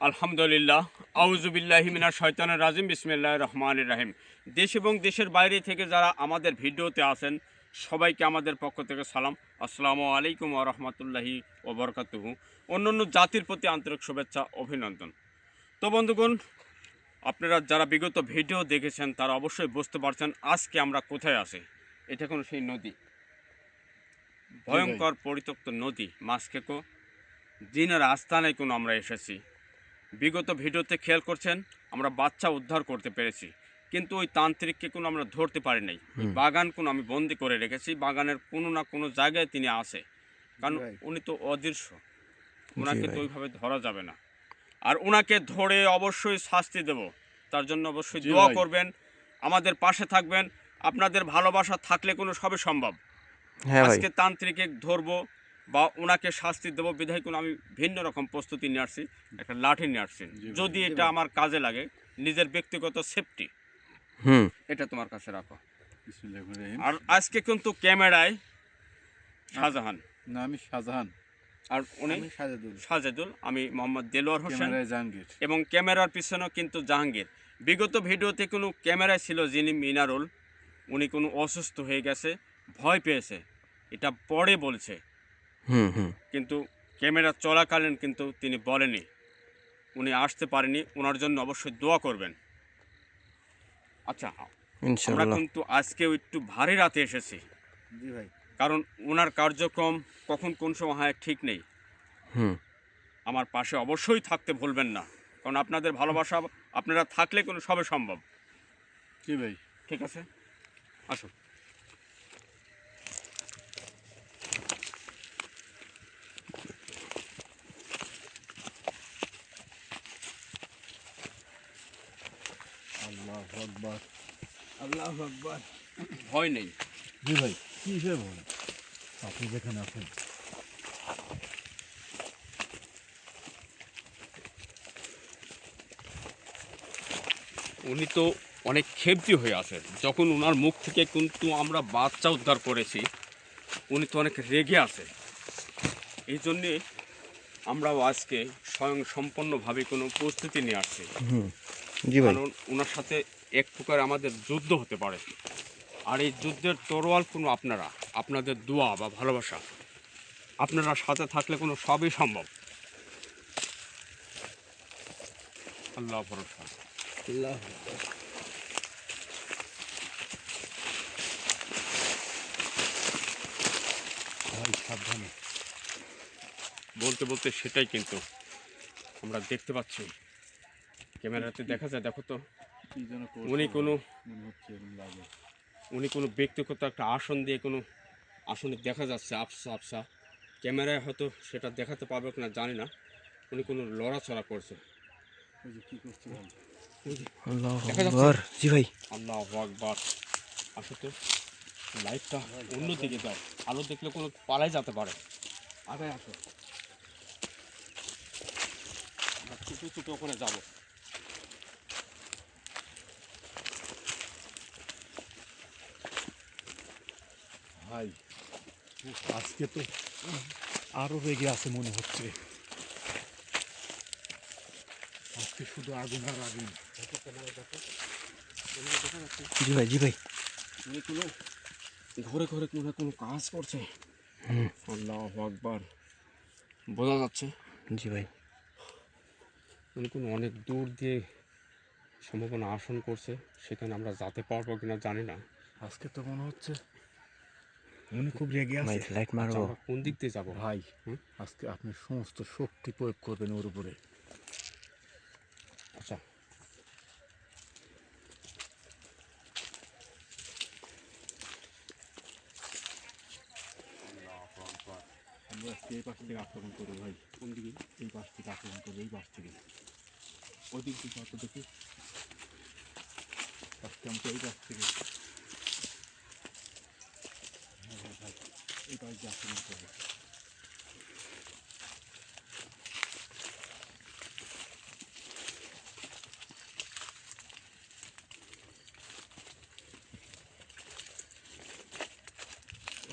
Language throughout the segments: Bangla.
আলহামদুলিল্লাহ, আউযুবিল্লাহি মিনাশ শয়তানির রাজিম, বিসমিল্লাহির রহমানির রহিম। দেশ এবং দেশের বাইরে থেকে যারা আমাদের ভিডিওতে আছেন সবাইকে আমাদের পক্ষ থেকে সালাম। আসসালামু আলাইকুম ওয়া রাহমাতুল্লাহি ওয়া বারাকাতুহু। অন্যান্য জাতির প্রতি আন্তরিক শুভেচ্ছা, অভিনন্দন। তো বন্ধুগণ, আপনারা যারা বিগত ভিডিও দেখেছেন তারা অবশ্যই বুঝতে পারছেন আজকে আমরা কোথায় আছি। এটা কোনো সেই নদী, ভয়ঙ্কর পরিত্যক্ত নদী মাছখেকো, জিনের আস্তানায় কোনো আমরা এসেছি। বিগত ভিডিওতে খেয়াল করছেন আমরা বাচ্চা উদ্ধার করতে পেরেছি, কিন্তু ওই তান্ত্রিককে কোনো আমরা ধরতে পারি নাই। ওই বাগান কোনো আমি বন্দি করে রেখেছি, বাগানের কোনো না কোনো জায়গায় তিনি আছে, কারণ উনি তো অদৃশ্য, ওনাকে তো ওইভাবে ধরা যাবে না। আর ওনাকে ধরে অবশ্যই শাস্তি দেব, তার জন্য অবশ্যই দোয়া করবেন, আমাদের পাশে থাকবেন। আপনাদের ভালোবাসা থাকলে কোনো সবে সম্ভব। আজকে তান্ত্রিকে ধরবো বা ওনাকে শাস্তি দেবো বিধায় কোনো আমি ভিন্ন রকম প্রস্তুতি নিয়ে আসছি, একটা লাঠি নিয়ে আসছি, যদি এটা আমার কাজে লাগে, নিজের ব্যক্তিগত সেফটি। এটা তোমার কাছে রাখো। আর আজকে কিন্তু ক্যামেরায় শাহজাহান, না আমি শাহজাহান, আর উনি সাজেদুল, আমি মোহাম্মদ দেলোয়ার হোসেন, জাহাঙ্গীর, এবং ক্যামেরার পিছনেও কিন্তু জাহাঙ্গীর। বিগত ভিডিওতে কোনো ক্যামেরায় ছিল যিনি মিনারুল, উনি কোনো অসুস্থ হয়ে গেছে, ভয় পেয়েছে, এটা পরে বলছে, কিন্তু ক্যামেরা চলাকালীন কিন্তু তিনি বলেনি, উনি আসতে পারেনি। ওনার জন্য অবশ্যই দোয়া করবেন। আচ্ছা, আমরা কিন্তু আজকেও একটু ভারী রাতে এসেছি, জি ভাই, কারণ ওনার কার্যক্রম কখন কোন সময় হয় ঠিক নেই। আমার পাশে অবশ্যই থাকতে ভুলবেন না, কারণ আপনাদের ভালোবাসা আপনারা থাকলে কোনো সবে সম্ভব। জি ভাই, ঠিক আছে, আসুন। আল্লাহু আকবার, আল্লাহু আকবার। ভয় নেই। জি ভাই, কিসের ভয়? আপনি যেখানে আছেন। উনি তো অনেক খেপটি হয়ে আছেন, যখন ওনার মুখ থেকে কিন্তু আমরা বাচ্চা উদ্ধার করেছি, উনি তো অনেক রেগে আছে। এই জন্যে আমরাও আজকে স্বয়ং সম্পন্নভাবে কোনো প্রস্তুতি নিয়ে আসছি, কারণ ওনার সাথে এক প্রকার আমাদের যুদ্ধ হতে পারে। আর এই যুদ্ধের তরোয়াল কোনো আপনারা, আপনাদের দোয়া বা ভালোবাসা, আপনারা সাথে থাকলে কোনো সবই সম্ভব। আল্লাহ ভরসা। আল্লাহ, ভাই সাবধানে। বলতে বলতে সেটাই কিন্তু আমরা দেখতে পাচ্ছি, ক্যামেরাতে দেখা যায়, দেখো তো, কি যেন উনি কোনো মনে হচ্ছে এরকম লাগে। উনি কোনো ব্যক্তিগত একটা আসন দিয়ে কোনো আসনে দেখা যাচ্ছে আফসা আফসা, ক্যামেরায় হয়তো সেটা দেখাতে পারবে কিনা জানি না, উনি কোনো লড়াচড়া করছে। ওই যে কি করছে ভাই, দেখা যাচ্ছে। জি ভাই, আল্লাহু আকবার। আসো তো, লাইটটা অন্য দিকে দাও, আলো দেখলে কোনো পালাই যেতে পারে। আগে আসো, আমরা ছোটো ছোটো করে যাবো। ভাই আজকে তো আরো রেগে আছে মনে হচ্ছে। আজকে শুধু আগুন আর আগুন। জি ভাই, জি ভাই, উনি কোনো ঘরে ঘরে কোনো কোনো কাজ করছে। আল্লাহু আকবার, বোঝা যাচ্ছে। জি ভাই, উনি কোনো অনেক দূর দিয়ে সম্ভাবনা আসন করছে, সেখানে আমরা যেতে পারবো কিনা জানি না। আজকে তো মনে হচ্ছে উনি খুব রেগে আছে। লাইট মারবো, আমরা কোন দিক দিয়ে যাবো ভাই আজকে আপনি সমস্ত শক্তি প্রয়োগ করবেন ওর উপরে। আচ্ছা, আমরা আজকে এই পাশ থেকে আক্রমণ করবো ভাই। কোন দিকে? এই পাশ থেকে আক্রমণ করবো, এই পাশ থেকে। ওই দিক দিয়ে কত দেখি। আজকে আমরা এই পাশ থেকে এই পাশ দিয়ে আক্রমণ করবো।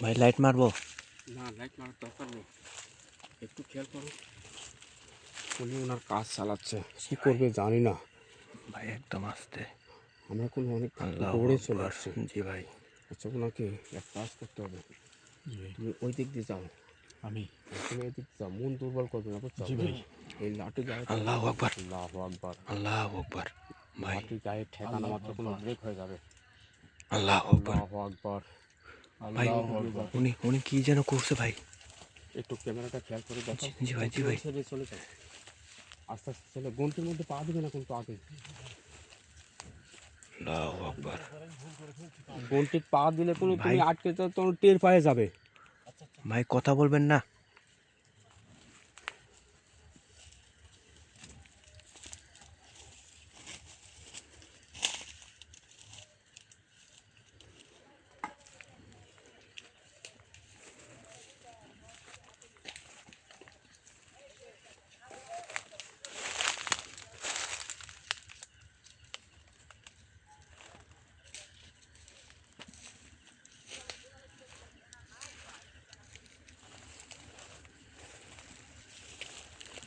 ভাই লাইট মারবো? না, লাইট মারার দরকার নেই, একটু খেয়াল করো। উনি ওনার কাজ চালাচ্ছে, কি করবে জানি না। ভাই একদম আস্তে। আমরা কোনো অনেক আল্লাহু দৌড়ে চলে আকবার। আসছি। জি ভাই। আচ্ছা, ওনাকে এক কাজ করতে হবে, জি ভাই। তুমি ওই দিক দিয়ে যাও, আমি আর তুমি এই দিক দিয়ে যাও, মন দুর্বল করবে না, বুঝছো? জি ভাই। এই লাঠি গায়ে আল্লাহু আকবার। আল্লাহু আকবার। আল্লাহু আকবার। ভাই লাঠি গায়ে ঠেকানো আল্লাহু মাত্র কোনো আকবার। ব্রেক হয়ে যাবে। আল্লাহু আকবার। আল্লাহু আকবার। ভাই আল্লাহু আকবার। উনি উনি কি যেন করছে ভাই। একটু ক্যামেরাটা খেয়াল করে দেখো। জি জি ভাই, জি তুমি ভাই। ওই সাইডে চলে যাও, আস্তে আস্তে চলে, গন্তির মধ্যে পা দিবে না কিন্তু আগে। আল্লাহু আকবার। গন্তির পা দিলে কোনো ভাই তুমি আটকে যাও, তখন টের পায়ে যাবে। ভাই কথা বলবেন না।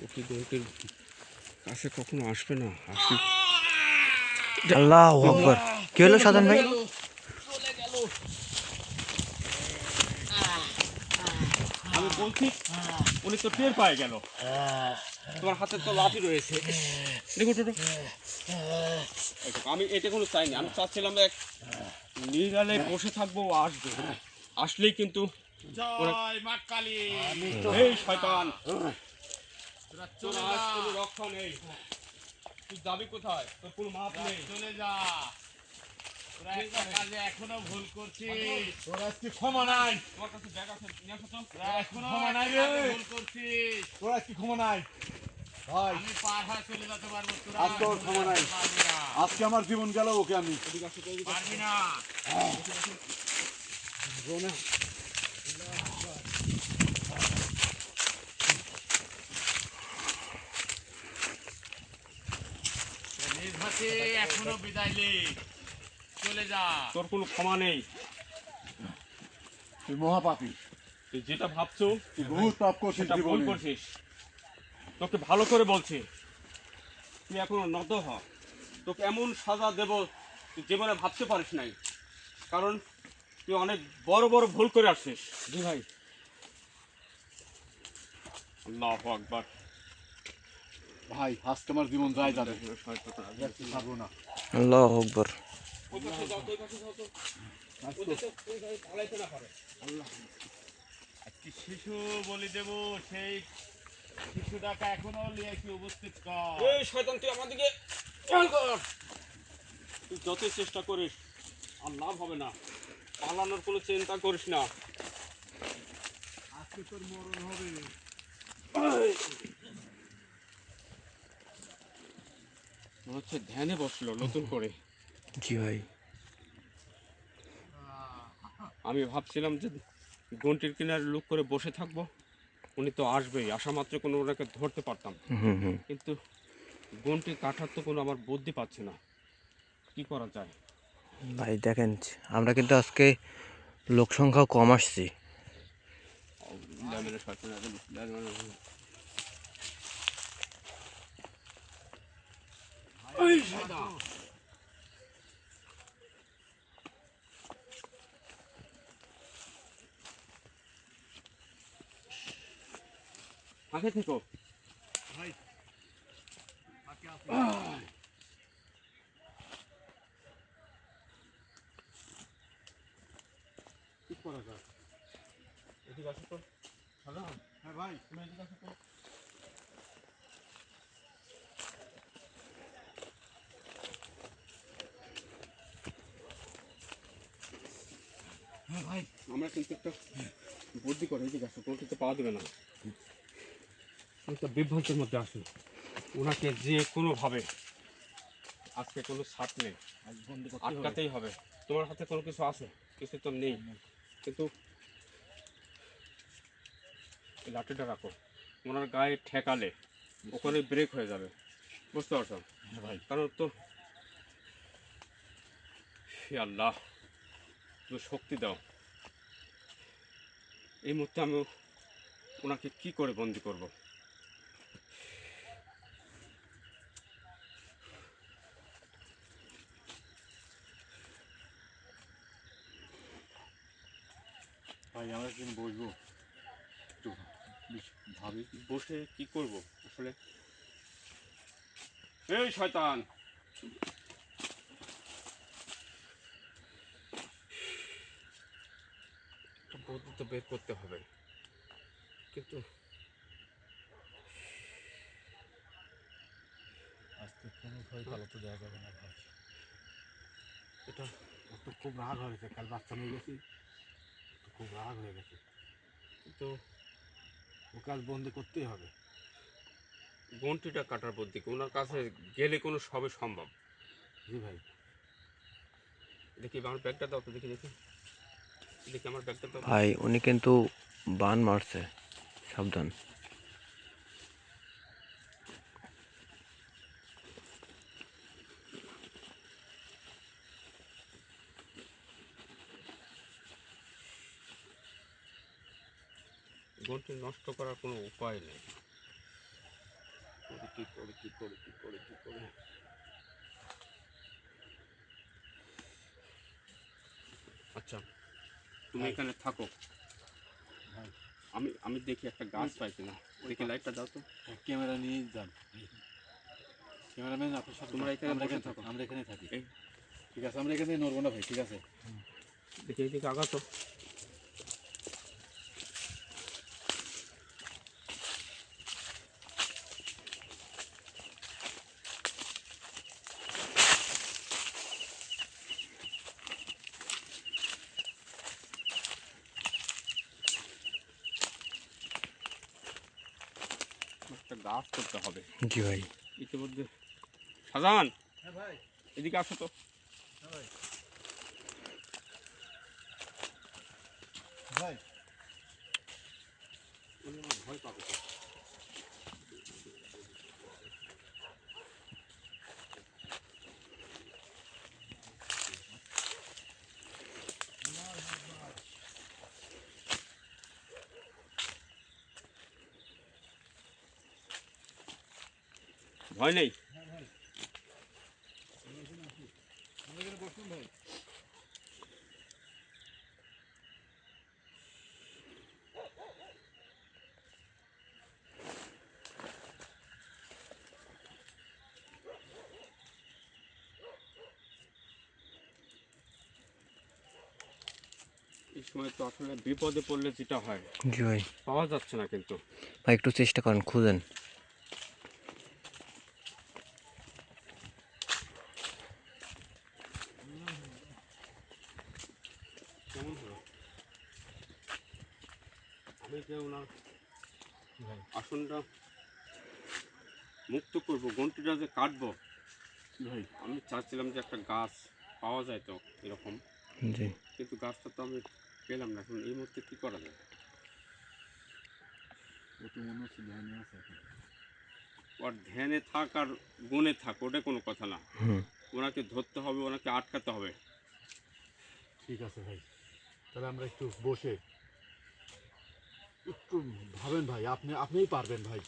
ও কি গন্তির কাছে কখনো আসবে না, আসি। আল্লাহু আকবার। কি হলো সাধন ভাই? আমি বলছি, উনি তো টের পায়ে গেল। তোমার হাতে তো লাঠি রয়েছে, দেখো টোটো। আমি এটা কোনো চাইনি, আমি চাচ্ছিলাম এক নিরালে বসে থাকবো, ও আসবে, আসলেই কিন্তু জয় মা কালী। এই শয়তান, তোর আজ কোনো রক্ষা নেই। তুই যাবি কোথায়? তোর কোনো মাপ নেই। চলে যা, তোরা একটা কাজে এখনো ভুল করছিস। তোর আজকে ক্ষমা নাই। তোমার কাছে ব্যাগ আছে, নিয়ে আসো তো। তোরা এখনো ক্ষমা নাই একটা রে। কাজে ভুল করছিস। তোর আজকে ক্ষমা নাই ভাই। আমি পার হয়ে চলে যেতে পারবো, তোরা আজকে ওর চলে ক্ষমা নাই। যেতে পারবি না। আজকে আমার জীবন গেল, ওকে আমি এদিকে আসো তো, এদিকে আসো। পারবি না। রোনা, নিজ হাতে এখনো বিদায় নে, চলে যা। তোর কোনো ক্ষমা নেই। তুই মহাপাপী, তুই যেটা ভাবছো তুই বহুত পাপ করছিস সেটা ভুল জীবনে। করছিস। তোকে ভালো করে বলছি, তুই এখনো নত হ। তোকে এমন সাজা দেব তুই জীবনে ভাবতে পারিস নাই, কারণ তুই অনেক বড় বড় ভুল করে আসছিস। জি ভাই। আল্লাহু আকবার। ভাই আজকে আমার জীবন যায় যাবে, আজকে ছাড়বো না। আল্লাহু আকবার। ওই পাশে যাও, ওই পাশে যাও তো। ওদের তো ওই গাড়ি চালাইতে না পারে। আজকে শিশু বলি দেব, সেই শিশু ডাকা এখনো লিয়ে কি উপস্থিত কর। এই শয়তান, তুই আমাদেরকে খেয়াল কর। তুই যতই চেষ্টা করিস আর লাভ হবে না, পালানোর কোনো চিন্তা করিস না। আজকে তোর মরণ হবে। মনে হচ্ছে ধ্যানে বসলো নতুন করে। জি ভাই। আমি ভাবছিলাম যে গন্টির কিনারে লুক করে বসে থাকবো, উনি তো আসবেই, আসা মাত্র কোনো ওনাকে ধরতে পারতাম, হুম হুম। কিন্তু গন্টি কাটার তো কোনো আমার বুদ্ধি পাচ্ছি না, কি করা যায়। ভাই দেখেন, আমরা কিন্তু আজকে লোক সংখ্যাও কম আসছি। আগে থেকো। কি করা যায়? এদিকে আসো তো। সাধারণ, হ্যাঁ ভাই। তুমি এদিকে আসো তো। হ্যাঁ ভাই। আমরা কিন্তু একটা বুদ্ধি করে এদিকে আসো, কোনো কিছু পাওয়া দেবে না। একটা বিভ্রান্তের মধ্যে আসি, ওনাকে যে কোনোভাবে আজকে কোনো ছাড় নেই, আটকাতেই হবে। তোমার হাতে কোনো কিছু আছে? কিছু তো নেই, কিন্তু এই লাঠিটা রাখো, ওনার গায়ে ঠেকালে ওখানে ব্রেক হয়ে যাবে, বুঝতে পারছো? হ্যাঁ ভাই। কারণ তো হে আল্লাহ, তুমি শক্তি দাও। এই মুহূর্তে আমি ওনাকে কি করে বন্দি করব? ভাই আমরা কিন্তু বসবো একটু ভাবি। বসে কি করব আসলে? এই শয়তান, একটা বুদ্ধি তো বের করতে হবে, কিন্তু আজকে কোনো ভয় পালাতে দেওয়া যাবে না ভাই। এটা ওর তো খুব রাগ হয়েছে, কাল বাচ্চা নিয়ে গেছি, তো খুব রাগ হয়ে গেছে। কিন্তু ও কাল বন্দি করতেই হবে। গন্টিটা কাটার বুদ্ধি কি? ওনার কাছে গেলে কোনো সবে সম্ভব। জি ভাই। দেখি আমার ব্যাগটা দাও তো, দেখি দেখি দেখি আমার ব্যাগটা দাও। ভাই উনি কিন্তু বান মারছে, সাবধান। গন্টি নষ্ট করার কোনো উপায় নেই। কি করে কি করে কি করে কি করে? আচ্ছা, তুমি ভাই। এখানে থাকো, ভাই আমি আমি দেখি একটা গাছ পাই কিনা। দেখি লাইটটা দাও তো। ক্যামেরা নিয়েই যান। ক্যামেরাম্যান আপনার সাথে তোমরা যান। এখানে আমরা বসে এখানে থাকো। থাকি, আমরা এখানে থাকি। এই ঠিক আছে, আমরা এখানে নড়বো না ভাই, ঠিক আছে। দেখি এইদিকে আগা তো। একটা গাছ করতে হবে জি ভাই। ইতিমধ্যে। শাহজাহান, হ্যাঁ ভাই। এদিকে আসো তো। হ্যাঁ ভাই। ভাই উনি আমার ভয় পাবে তো। ভয় নেই। আমরা এখানে বসুন ভাই। এই সময় তো আসলে বিপদে পড়লে যেটা হয়, জি ভাই। পাওয়া যাচ্ছে না কিন্তু। ভাই একটু চেষ্টা করেন, খুঁজেন। কেমন হলো? আমি যে ওনার ভাই আসনটা মুক্ত করবো, গন্টিটা যে কাটবো, ভাই আমি চাচ্ছিলাম যে একটা গাছ পাওয়া যায় তো এরকম, জি কিন্তু গাছটা তো আমি পেলাম না। এখন এই মুহূর্তে কী করা যায়? ও তো মনে হচ্ছে ধ্যানে আছে এখন। ওর ধ্যানে থাক আর গুণে থাক, ওটা কোনো কথা না। হুম। ওনাকে ধরতে হবে, ওনাকে আটকাতে হবে। ঠিক আছে ভাই, তাহলে আমরা একটু বসে একটু ভাবেন ভাই। আপনিই পারবেন ভাই,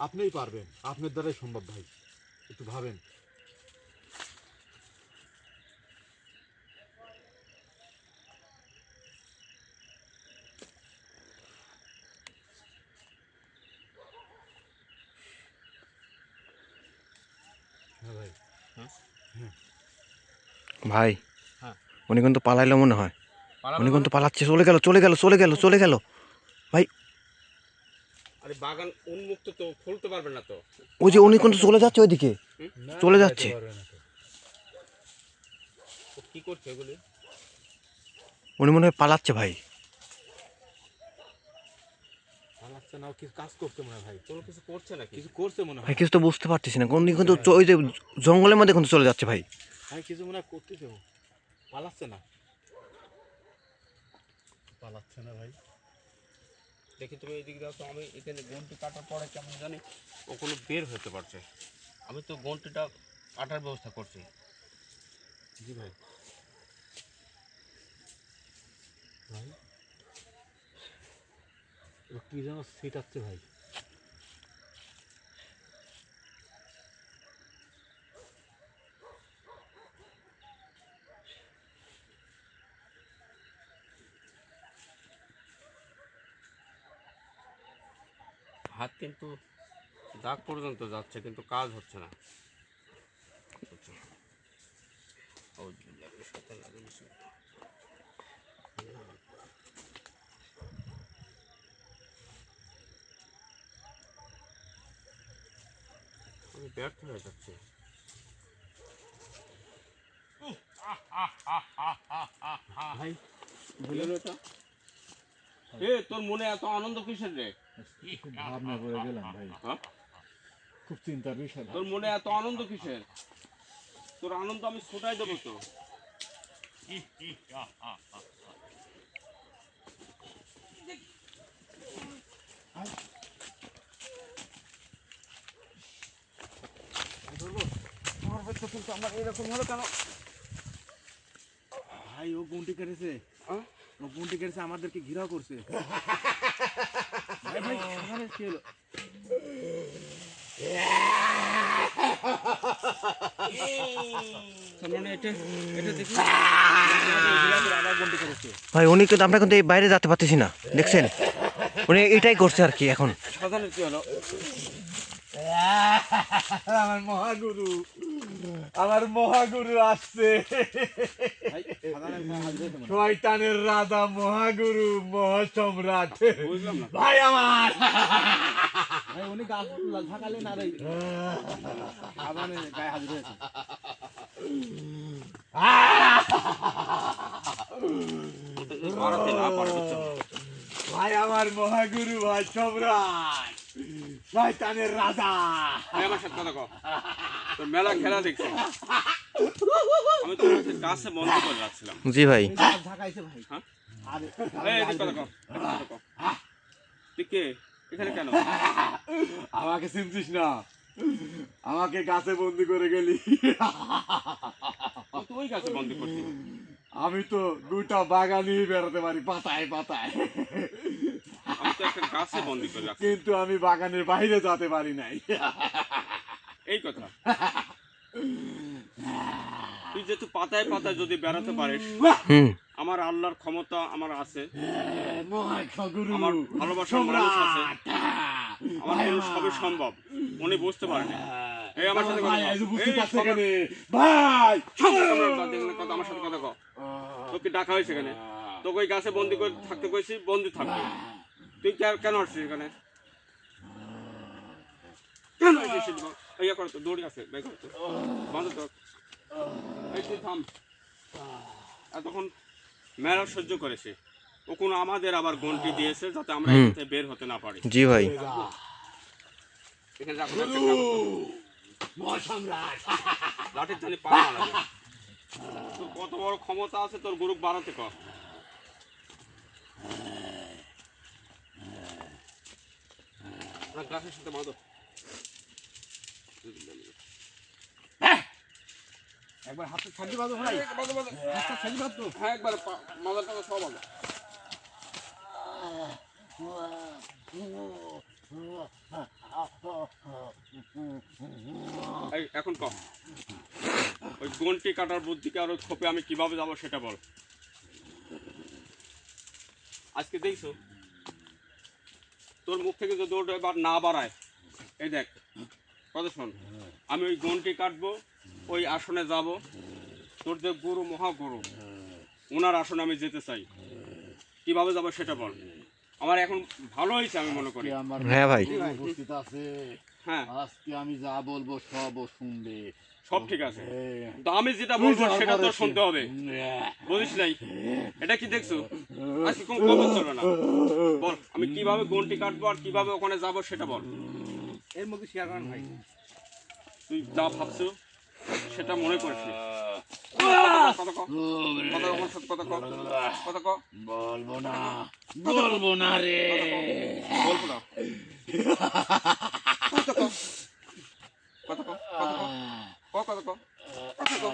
আপনিই পারবেন, আপনার দ্বারাই সম্ভব ভাই। একটু ভাবেন। হ্যাঁ ভাই। হ্যাঁ ভাই, হ্যাঁ, উনি কিন্তু পালাইলো মনে হয়। পালাবে উনি মানে? কিন্তু পালাচ্ছে, চলে গেল চলে গেল চলে গেল চলে গেল। ভাই আরে বাগান উন্মুক্ত তো, খুলতে পারবে না তো। ওই যে উনি কিন্তু চলে যাচ্ছে ওইদিকে, না, চলে যাইতে যাচ্ছে। পারবে না তো। ও কী করছে এগুলি? উনি মনে হয় পালাচ্ছে ভাই। পালাচ্ছে না, ও কিছু কাজ করতে মনে হয় ভাই, কোনো কিছু করছে নাকি? কিছু করছে মনে ভাই হয়। কিছু তো বুঝতে পারতেছি না, উনি কিন্তু ওই যে জঙ্গলের মধ্যে কিন্তু চলে যাচ্ছে ভাই। আমি কিছু মনে হয় করতেছে, ও পালাচ্ছে না, পালাচ্ছে না ভাই। দেখি তুমি এইদিকে দাও তো। আমি এখানে গন্টি কাটার পরে কেমন জানি ও কোনো বের হতে পারছে। আমি তো গন্টিটা কাটার ব্যবস্থা করছি। জি ভাই। ভাই ও কি যেন ছিটাচ্ছে ভাই। হাত কিন্তু দাগ পর্যন্ত যাচ্ছে, কিন্তু কাজ হচ্ছে না। আমি ব্যর্থ হয়ে যাচ্ছি। ভাই বললো এটা, এ তোর মনে এত আনন্দ কিসের রে? খুব ভাবনা করে গেলাম ভাই, হ্যাঁ? খুব চিন্তার বিষয়। তোর মনে এত আনন্দ কিসের? তোর আনন্দ আমি ছোটাই দেবো তো। কিন্তু আমার এরকম হলো কেন? ভাই ও গুন্টি কেটেছে, হ্যাঁ? ও গুন্টি কেটেছে, আমাদেরকে ঘিরাও করছে। ভাই ভাই সামনে কি হলো? সামনে এটা এটা দেখি। আবার গুন্টি কেটেছে। ভাই উনি কিন্তু, আমরা কিন্তু এই বাইরে যেতে পারতেছি না, দেখছেন? উনি এটাই করছে আর কি এখন। সাধারণ কি হলো? আমার মহাগুরু, আমার মহাগুরু আসছে। ভাই সাধারণ হাজির হয়েছে মনে হয়। শয়তানের রাজা, মহাগুরু, মহাসম্রাট বুঝলাম না। ভাই আমার। ভাই উনি গাছ ঝাঁকালে না রে, আবার গায়ে হাজির হয়েছে। বাড়াতে না পারে, বুঝছো? ভাই আমার মহাগুরু, ভাই সম্রাট, শয়তানের রাজা। ভাই আমার সাথে কথা কও। তোর মেলা খেলা দেখছি। আমি তোর কাছে বন্ধ করে রাখছিলাম। জি ভাই। উনি গাছ ঝাঁকাইছে ভাই। হ্যাঁ? আরে এই এদিকে কথা কও, এদিকে কথা কও। তুই কে? এখানে কেন? আমাকে চিনছিস না? আমাকে গাছে বন্দি করে গেলি। তুই ওই কাছে বন্ধ করছি। আমি তো দুটা বাগানই বেড়াতে পারি, পাতায় পাতায়, আমি তো একটা গাছে বন্দি করে রাখছি। কিন্তু আমি বাগানের বাইরে যেতে পারি নাই। এই কথা। তুই যেহেতু পাতায় পাতায় যদি বেড়াতে পারিস, হুম। আমার আল্লাহর ক্ষমতা আমার আছে, মহাগুরু, আমার ভালোবাসার মানুষ আছে, আমার ভাই জন্য আমার। সবই সম্ভব। উনি বুঝতে পারেনি। এই আমার সাথে কথা ভাই, কও। এই যে বুঝতে এই পারছে সবার- এখানে। ভাই কথা, আমার সাথে কথা কও। তোকে ডাকা হয়েছে এখানে, তোকে ওই গাছে বন্দি করে থাকতে কইছি, বন্দি থাকবে। তুই কেন আসছিস এখানে? কেন এসেছিস? ইয়া করো তো, দৌড়ে আছে, বের করো তো, বন্ধ তো। এই তুই থাম। এতক্ষণ মেলা সহ্য করেছে, ও কোনো আমাদের আবার গন্টি দিয়েছে যাতে আমরা হুম। এখান থেকে বের হতে না পারি। জি ভাই। এখানে রাখো, রাখো, রাখো। মহাসম্রাট, লাঠির ধানি পা না লাগে। তোর কত বড় ক্ষমতা আছে, তোর গ্রুপ বাড়াতে কর। গাছের সাথে বাঁধো। একবার হাতে ছাড়ি বাঁধো ভাই, বাঁধো, বাঁধো। হাতটা ছাড়ি বাঁধো। হ্যাঁ, একবার মাথা টাথা সব বাঁধো। এই, এখন কম ওই গন্টি কাটার বুদ্ধিকে আর ওই খোপে আমি কিভাবে যাবো সেটা বল। আজকে দেখছো তোর মুখ থেকে যদি ওটা এবার না বাড়ায়, এই দেখ কথা শোন, আমি ওই গন্টি কাটবো, ওই আসনে যাব, তোর যে গুরু মহাগুরু ওনার আসনে আমি যেতে চাই, কিভাবে যাবো সেটা বল। আমার এখন ভালো হয়েছে আমি মনে করি। আমার হ্যাঁ ভাই। মহাগুরু উপস্থিত আছে। হ্যাঁ, আজকে আমি যা বলবো সব ও শুনবে। সব ঠিক আছে, হ্যাঁ। তো আমি যেটা তুই বলবো যা সেটা তোর বলেছিস। শুনতে হবে, বুঝিস নাই? এটা কি দেখছো? আজকে কোনো খবর চলবে না। বল আমি কিভাবে গন্টি কাটবো আর কিভাবে ওখানে যাবো সেটা বল। এর মধ্যে শেয়ার করেন ভাই। তুই যা ভাবছো সেটা মনে করিস নি। কথা কও, কথা কও, কথা কও, কথা কও, বলবো না, বলবো না রে। বলবো না। কথা কও, কথা কও, কথা কও, কথা কও, কথা কও,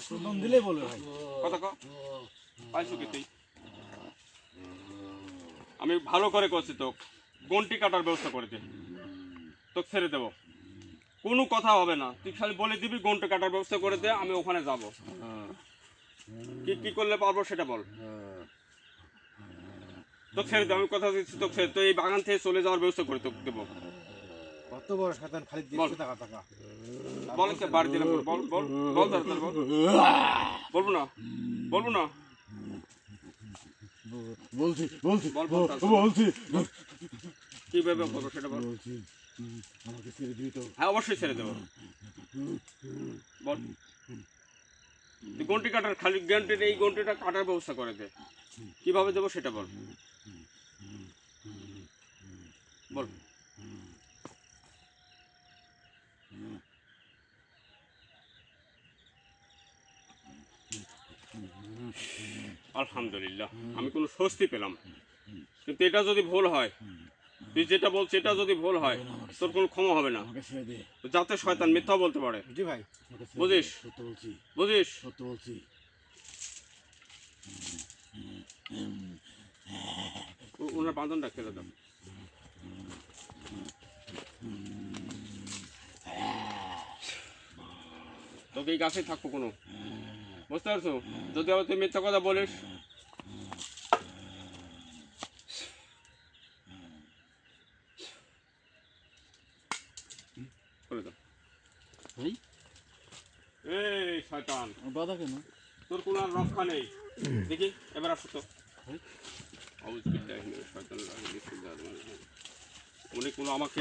প্রথম দিলেই বলবে ভাই। কথা কও। পাইছো কি তুই? আমি ভালো করে করছি, তো গন্টি কাটার ব্যবস্থা করে দে, তোকে ছেড়ে দেবো, কোনো কথা হবে না। তুই খালি বলে দিবি গন্টি কাটার ব্যবস্থা করে দে, আমি ওখানে যাব। কি কি করলে পারবো সেটা বল। তোকে ছেড়ে দে, আমি কথা দিচ্ছি, তোকে ছেড়ে, তো এই বাগান থেকে চলে যাওয়ার ব্যবস্থা করে তোকে দেবো। বড় শয়তান খালি বল। দেখতে টাকা টাকা বল কে বাড়ি দিলাম বল বল বল তাড়াতাড়ি বল বলবো না বলবো না বলছি বলছি বল বল তাড়াতাড়ি। বলছি কিভাবে বলবো সেটা বল। বলছি আমাকে ছেড়ে দিবি তো? হ্যাঁ অবশ্যই ছেড়ে দেবো বল। তুই গন্টি কাটার খালি গন্টির এই গন্টিটা কাটার ব্যবস্থা করে দে কিভাবে দেবো সেটা বল বল। আলহামদুলিল্লাহ আমি কোনো স্বস্তি পেলাম কিন্তু এটা যদি ভুল হয় তুই যেটা বলছিস এটা যদি ভুল হয় তোর কোনো ক্ষমা হবে না আমাকে ছেড়ে দে। যাতে শয়তান মিথ্যা বলতে পারে জি ভাই আমাকে ছেড়ে দে। বুঝিস সত্য বলছি বুঝিস সত্য বলছি। ওনার বাঁধনটা খেলে দাও তোকে এই গাছেই থাকবো কোনো বুঝতে পারছো যদি আবার তুই মিথ্যা কথা বলিস করে দাও ভাই এই শয়তান বাধা কেন? তোর কোনো আর রক্ষা নেই দেখি এবার আসো তো উনি কোনো আমাকে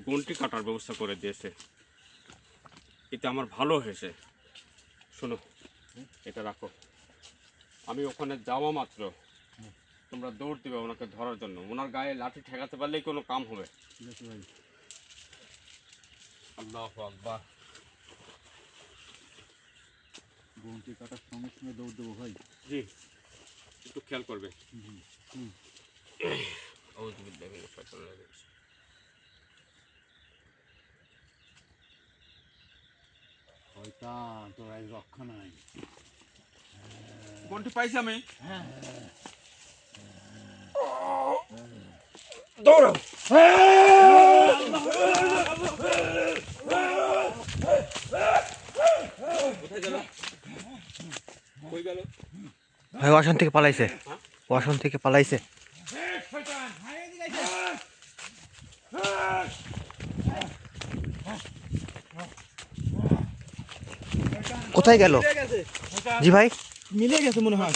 গন্টি কাটার ব্যবস্থা করে দিয়েছে এতে আমার ভালো হয়েছে শোনো এটা রাখো আমি ওখানে যাওয়া মাত্র তোমরা দৌড় দিবে ওনাকে ধরার জন্য ওনার গায়ে লাঠি ঠেকাতে পারলেই কোনো কাম হবে ঠিক আছে ভাই। আল্লাহু আকবার বন্টি কাটার সঙ্গে সঙ্গে দৌড় দেবো ভাই। জি একটু খেয়াল করবে হুম। শয়তান তোর আজ রক্ষা নাই। গন্টি পাইছি আমি কোথায় গেল কই গেল ভাই ওয়াশন থেকে পালাইছে ওয়াশন থেকে পালাইছে কোথায় গেল জি ভাই মিলে গেছে মনে হয়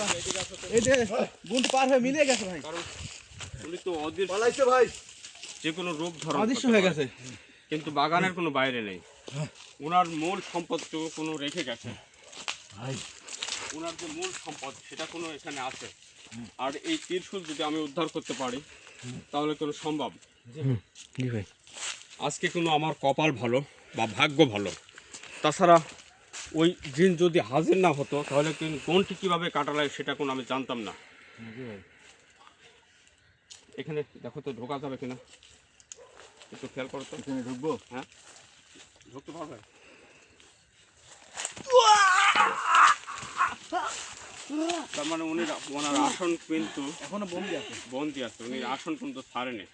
এই যে গুণ পার হয়ে মিলে গেছে ভাই উনি তো অদৃশ্য পালাইছে ভাই। যে কোনো রূপ ধারণ অদৃশ্য করতে হয়ে পারে। গেছে কিন্তু বাগানের কোনো বাইরে নেই ওনার মূল সম্পদ তো কোনো রেখে গেছে ভাই ওনার যে মূল সম্পদ সেটা কোনো এখানে আছে আর এই ত্রিশূল যদি আমি উদ্ধার করতে পারি তাহলে কোনো সম্ভব জি ভাই আজকে কোনো আমার কপাল ভালো বা ভাগ্য ভালো তাছাড়া ওই জিন যদি হাজির না হতো তাহলে কিন্তু কোনটি কীভাবে কাটালায় সেটা কোনো আমি জানতাম না জি ভাই। এখানে দেখো তো ঢোকা যাবে কিনা একটু খেয়াল করো তো এখানে ঢুকবো? হ্যাঁ ঢুকতে পারবে তার মানে উনি ওনার আসন কিন্তু এখনো বন্দি আছে বন্দি আছে উনি আসন কিন্তু ছাড়েনি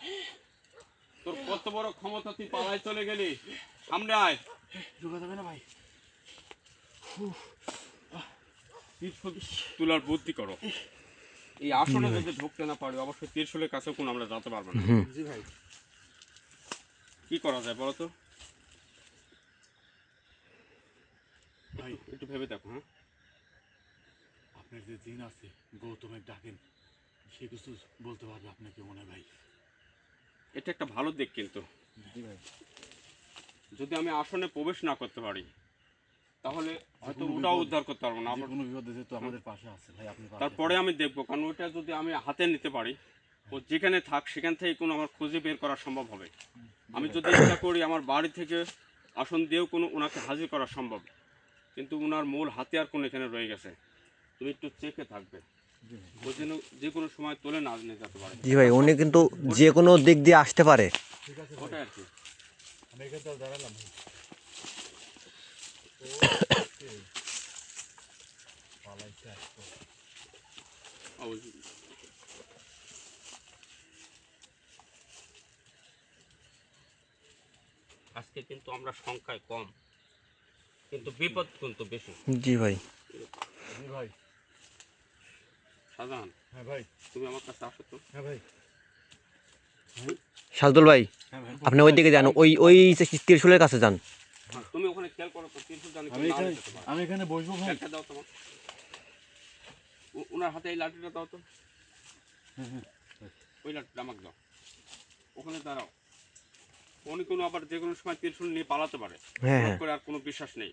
তোর কত বড় ক্ষমতা তুই পালায় চলে গেলি সামনে আয় ঢুকা যাবে না ভাই? ত্রিশূল তুলার বুদ্ধি করো এই আসনে যদি ঢুকতে না পারি অবশ্যই ত্রিশূলের কাছেও কোনো আমরা যেতে পারবো না জি ভাই। কি করা যায় বলো তো ভাই একটু ভেবে দেখো হ্যাঁ আপনার যে জিন আছে গৌতমের ডাকেন সে কিছু বলতে পারবে আপনাকে মনে হয় ভাই। এটা একটা ভালো দিক কিন্তু জি ভাই। যদি আমি আসনে প্রবেশ না করতে পারি তাহলে হয়তো কোনো ওটাও বিপদ- উদ্ধার করতে পারবো না যে আবার কোনো বিপদে যেহেতু আমাদের পাশে আছে ভাই আপনি পাশে তারপরে আমি দেখবো কারণ ওইটা যদি আমি হাতে নিতে পারি ও যেখানে থাক সেখান থেকে কোনো আমার খুঁজে বের করা সম্ভব হবে আমি যদি এটা করি আমার বাড়ি থেকে আসন দিয়েও কোনো ওনাকে হাজির করা সম্ভব কিন্তু ওনার মূল হাতিয়ার কোনো এখানে রয়ে গেছে তুমি একটু চেকে থাকবে ও যেন যে কোনো সময় তুলে না নিয়ে যেতে পারে জি ভাই উনি কিন্তু যে কোনো দিক দিয়ে আসতে পারে ঠিক আছে ভাই। ওটাই আর কি আমি এখানে তো দাঁড়ালাম ভাই। পালাইছে আসতো। অবশ্যই। আজকে কিন্তু আমরা সংখ্যায় কম কিন্তু বিপদ কিন্তু বেশি জি ভাই জি ভাই। সাধারণ হ্যাঁ ভাই। তুমি আমার কাছে আসো তো হ্যাঁ ভাই। সাজদুল ভাই আপনি ওই দিকে যান, ওই ওই ত্রিশূলের কাছে যান। হ্যাঁ, তুমি ওখানে খেয়াল করো তো ত্রিশূল জানি আমি এখানে আমি এখানে বসবো ভাই। একটা দাও তোমার ওনার হাতে এই লাঠিটা দাও তো, ওই লাঠিটা আমাকে দাও, ওখানে দাঁড়াও। উনি কোনো আবার যে কোনো সময় ত্রিশূল নিয়ে পালাতে পারে, হ্যাঁ হঠাৎ হ্যাঁ করে আর কোনো বিশ্বাস নেই।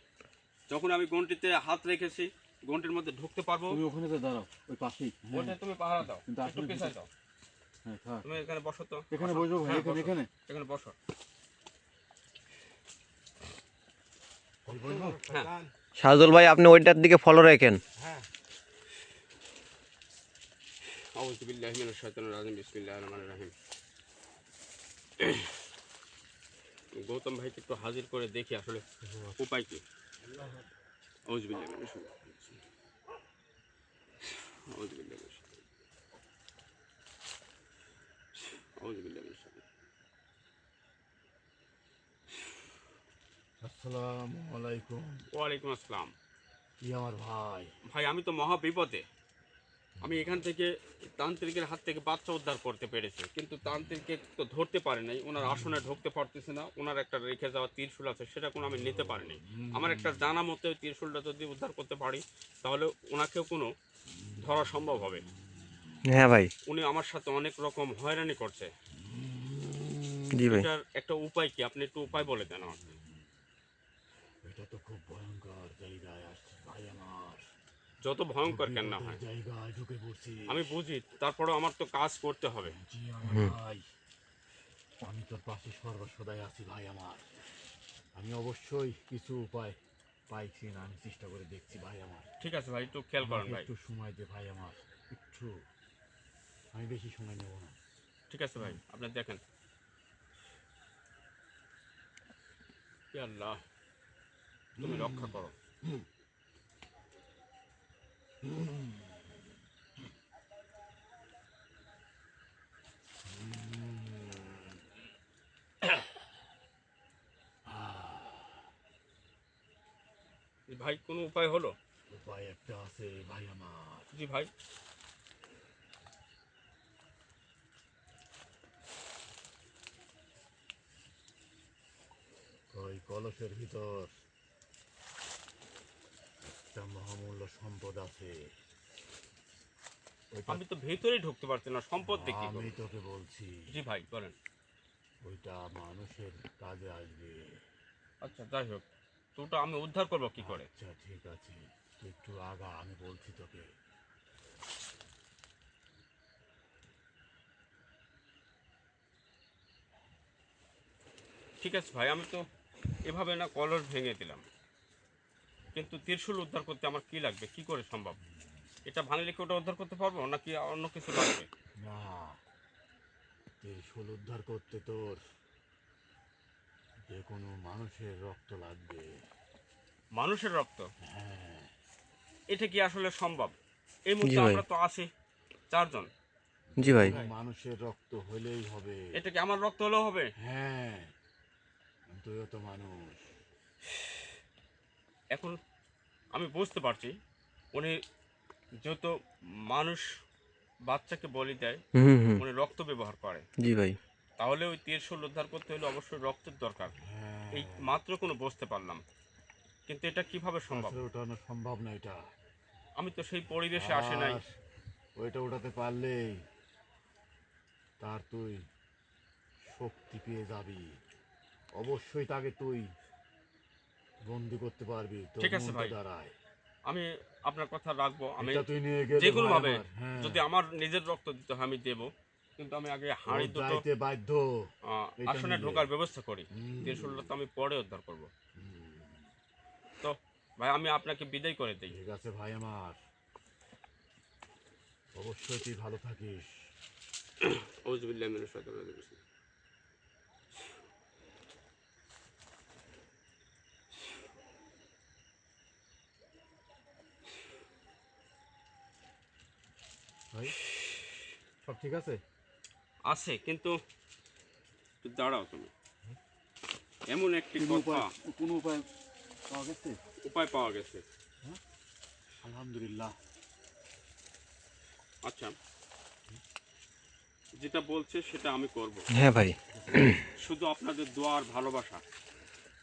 যখন আমি গন্টিতে হাত রেখেছি, গন্টির মধ্যে ঢুকতে পারবো, তুমি ওখানে তো দাঁড়াও, ওই পাশেই। ওটা তুমি পাহারা দাও, কিন্তু একটু আসলে পেছায় দাও। হ্যাঁ থাক। তুমি এখানে বসো তো, এখানে বসবো ভাই, হ্যাঁ, এখানে বসো। এখানে এখানে বসো। ভাই বসবো। হ্যাঁ সাজদুল ভাই আপনি ওইটার দিকে ফলো রাখেন। আউযু বিল্লাহি মিনাশ শাইতানির রাজিম, বিসমিল্লাহির রহমানির রহিম। গৌতম ভাইকে একটু হাজির করে দেখি আসলে উপায় কি। আউযু বিল্লাহি মিনাশ শাইতানির রাজিম, আউযু বিল্লাহি মিনাশ শাইতানির রাজিম, আউযু বিল্লাহি মিনাশ শাইতানির রাজিম। আসসালামু আলাইকুম। ওয়ালাইকুম আসসালাম। কি আমার ভাই? ভাই আমি তো মহা বিপদে। আমি এখান থেকে তান্ত্রিকের হাত থেকে বাচ্চা উদ্ধার করতে পেরেছি, কিন্তু তান্ত্রিককে তো ধরতে পারি নাই, ওনার আসনে ঢুকতে পারতেছে না। ওনার একটা রেখে যাওয়া ত্রিশূল আছে, সেটা কোনো আমি নিতে পারিনি। আমার একটা জানা মতে ওই ত্রিশূলটা যদি উদ্ধার করতে পারি, তাহলে ওনাকেও কোনো ধরা সম্ভব হবে। হ্যাঁ ভাই। উনি আমার সাথে অনেক রকম হয়রানি করছে। জি ভাই। এটার একটা উপায় কি, আপনি একটু উপায় বলে দেন আমাকে। এটা তো খুব ভয়ঙ্কর জায়গায় আসছে ভাই আমার। যত ভয়ঙ্কর কেন না বিপদের হয়, জায়গায় ঢুকে পড়ছি। আমি বুঝি, তারপরেও আমার তো কাজ করতে হবে। জি আমার ভাই, আমি তোর পাশে সর্বসদাই আছি ভাই আমার। আমি অবশ্যই কিছু উপায় পাইছি না, আমি চেষ্টা করে দেখছি ভাই আমার। ঠিক আছে ভাই, একটু খেয়াল করেন আমাকে ভাই। একটু সময় দে ভাই আমার, একটু। আমি বেশি সময় নেব না। ঠিক আছে ভাই, আপনি দেখেন। হে আল্লাহ, তুমি রক্ষা করো। ভাই কোনো উপায় হলো? উপায় একটা আছে ভাই আমার। জি ভাই। ওই কলসের ভিতর একটা মহামূল্য সম্পদ আছে। ওইটা আমি তো ভেতরেই ঢুকতে পারছি না, সম্পদ দেখি আমি তোকে বলছি, জি ভাই বলেন। ওইটা মানুষের কাজে আসবে। আচ্ছা যাই হোক, তো ওটা আমি উদ্ধার করবো কি করে? আচ্ছা ঠিক আছে, তুই একটু আগা, আমি বলছি তোকে। ঠিক আছে ভাই, আমি তো এভাবে না কলস ভেঙে দিলাম, কিন্তু ত্রিশূল উদ্ধার করতে আমার কি লাগবে, কি করে সম্ভব? এটা ভাঙলে কি ওটা উদ্ধার করতে পারবো, নাকি অন্য কিছু লাগবে? না, ত্রিশূল উদ্ধার করতে তোর যে কোনো মানুষের রক্ত লাগবে। মানুষের রক্ত? হ্যাঁ এটা কি আসলে সম্ভব? এই জি মুহূর্তে ভাই। আমরা তো আছি চারজন। জি ভাই। কোনো মানুষের রক্ত হলেই হবে। এটা কি আমার রক্ত হলেও হবে? হ্যাঁ, তুইও তো মানুষ। এখন আমি বুঝতে পারছি, উনি যেহেতু মানুষ বাচ্চাকে বলি দেয়, হুম হুম। উনি রক্ত ব্যবহার করে, জি ভাই। তাহলে ওই ত্রিশূল উদ্ধার করতে হলে অবশ্যই রক্তের দরকার। হ্যাঁ, এই মাত্র কোনো বুঝতে পারলাম, কিন্তু এটা কিভাবে সম্ভব? আসলে ওঠানো সম্ভব না এটা। আমি তো সেই পরিবেশে আসে নাই। আর ওইটা উঠাতে পারলেই তার তুই শক্তি পেয়ে যাবি। অবশ্যই তাকে তুই বন্দি করতে পারবি তোর ঠিক আছে মন্ত্র ভাই, দ্বারায়। আমি আপনার কথা রাখবো। আমি এটা তুই নিয়ে গেলে যে কোনো ভাই ভাবে, আমার, হ্যাঁ, যদি আমার নিজের রক্ত দিতে হয় আমি দেব, কিন্তু আমি আগে ও হাঁড়ি দুটো যাইতে বাধ্য। এটা আসনে নিলে। ঢোকার ব্যবস্থা করি। হুম, ত্রিশূলটা তো আমি পরে উদ্ধার করব। হুম, তো ভাই আমি আপনাকে বিদায় করে দিই। ঠিক আছে ভাই আমার, অবশ্যই তুই ভালো থাকিস। আউযুবিল্লাহি মিনাশ শাইতানির রাজিম। ভাই সব ঠিক আছে? আছে, কিন্তু একটু দাঁড়াও তুমি। এমন একটি কোনো কথা, উপায়, কোনো উপায় পাওয়া গেছে? উপায় পাওয়া গেছে। হ্যাঁ, আলহামদুলিল্লাহ। আচ্ছা, যেটা বলছে সেটা আমি করব। হ্যাঁ ভাই, শুধু আপনাদের দোয়া আর ভালোবাসা,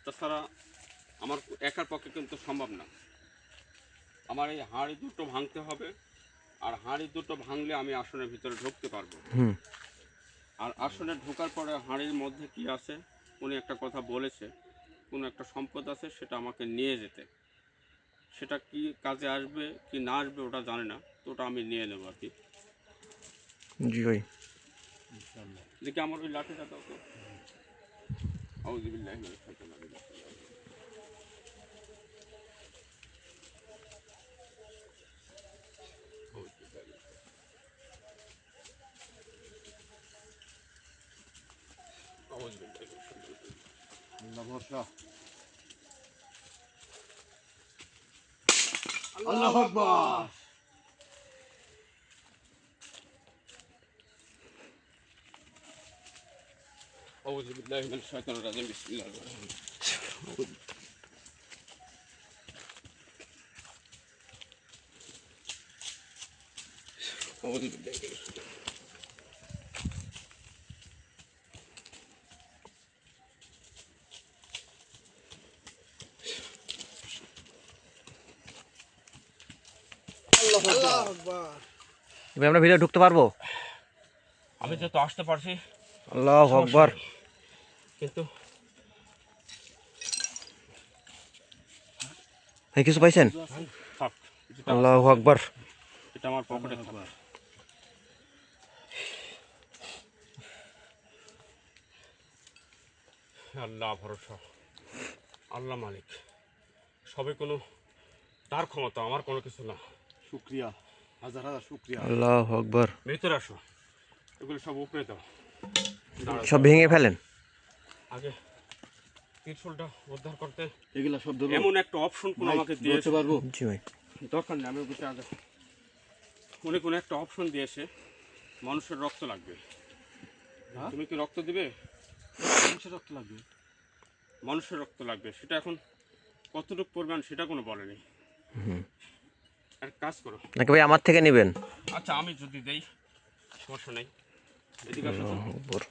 তাছাড়া আমার একার পক্ষে কিন্তু সম্ভব না। আমার এই হাঁড়ি দুটো ভাঙতে হবে, আর হাঁড়ি দুটো ভাঙলে আমি আসনের ভিতরে ঢুকতে পারবো। হুম, আর আসনে ঢোকার পরে হাঁড়ির মধ্যে কি আছে, উনি একটা কথা বলেছে, কোনো একটা সম্পদ আছে, সেটা আমাকে নিয়ে যেতে। সেটা কি কাজে আসবে কি না আসবে ওটা জানি না, তো ওটা আমি নিয়ে নেবো আর কি। জি ভাই। দেখি আমার ওই লাঠিটা দাও তো। আউযুবিল্লাহি মিনাশ শাইতানির রাজিম। আউযুবিল্লাহি মিনাশ শাইতানির রাজিম। আল্লাহ ভরসা। আল্লাহু আকবার। আউযুবিল্লাহি মিনাশ শাইতানির রাজিম। বিসমিল্লাহির রহমানির রহিম। আউযুবিল্লাহি মিনাশ শাইতানির রাজিম। ভাই আমরা ভিতরে ঢুকতে পারবো? আমি তো আসতে পারছি, আল্লাহু আকবার। কিন্তু ভাই কিছু পাইছেন? থাক, যেটা আল্লাহু আকবার। এটা আমার পকেটে থাক। আল্লাহ ভরসা, আল্লাহ মালিক, সবই কোনো তার ক্ষমতা, আমার কোনো কিছু না। শুকরিয়া, হাজার হাজার শুকরিয়া। আল্লাহু আকবার। ভিতরে আসো, এগুলো সব উপরে দাও। দাঁড়াও, সব ভেঙে ফেলেন। আগে ত্রিশূলটা উদ্ধার করতে এগুলা সব ধরো। এমন একটা অপশন কোন ভাই, আমাকে ধরতে দিয়েছে, পারবো? জি ভাই। দরকার নেই, আমি ওকে আগে উনি কোনো একটা অপশন দিয়েছে, মানুষের রক্ত লাগবে। তুমি কি রক্ত দিবে? মানুষের রক্ত লাগবে? মানুষের রক্ত লাগবে, সেটা এখন কতটুকু পরিমাণ সেটা কোনো বলেনি। আর কাজ করো, নাকি ভাই আমার থেকে নেবেন? আচ্ছা আমি যদি দেই সমস্যা নেই। এদিকে আসো তো। আল্লাহু আকবার।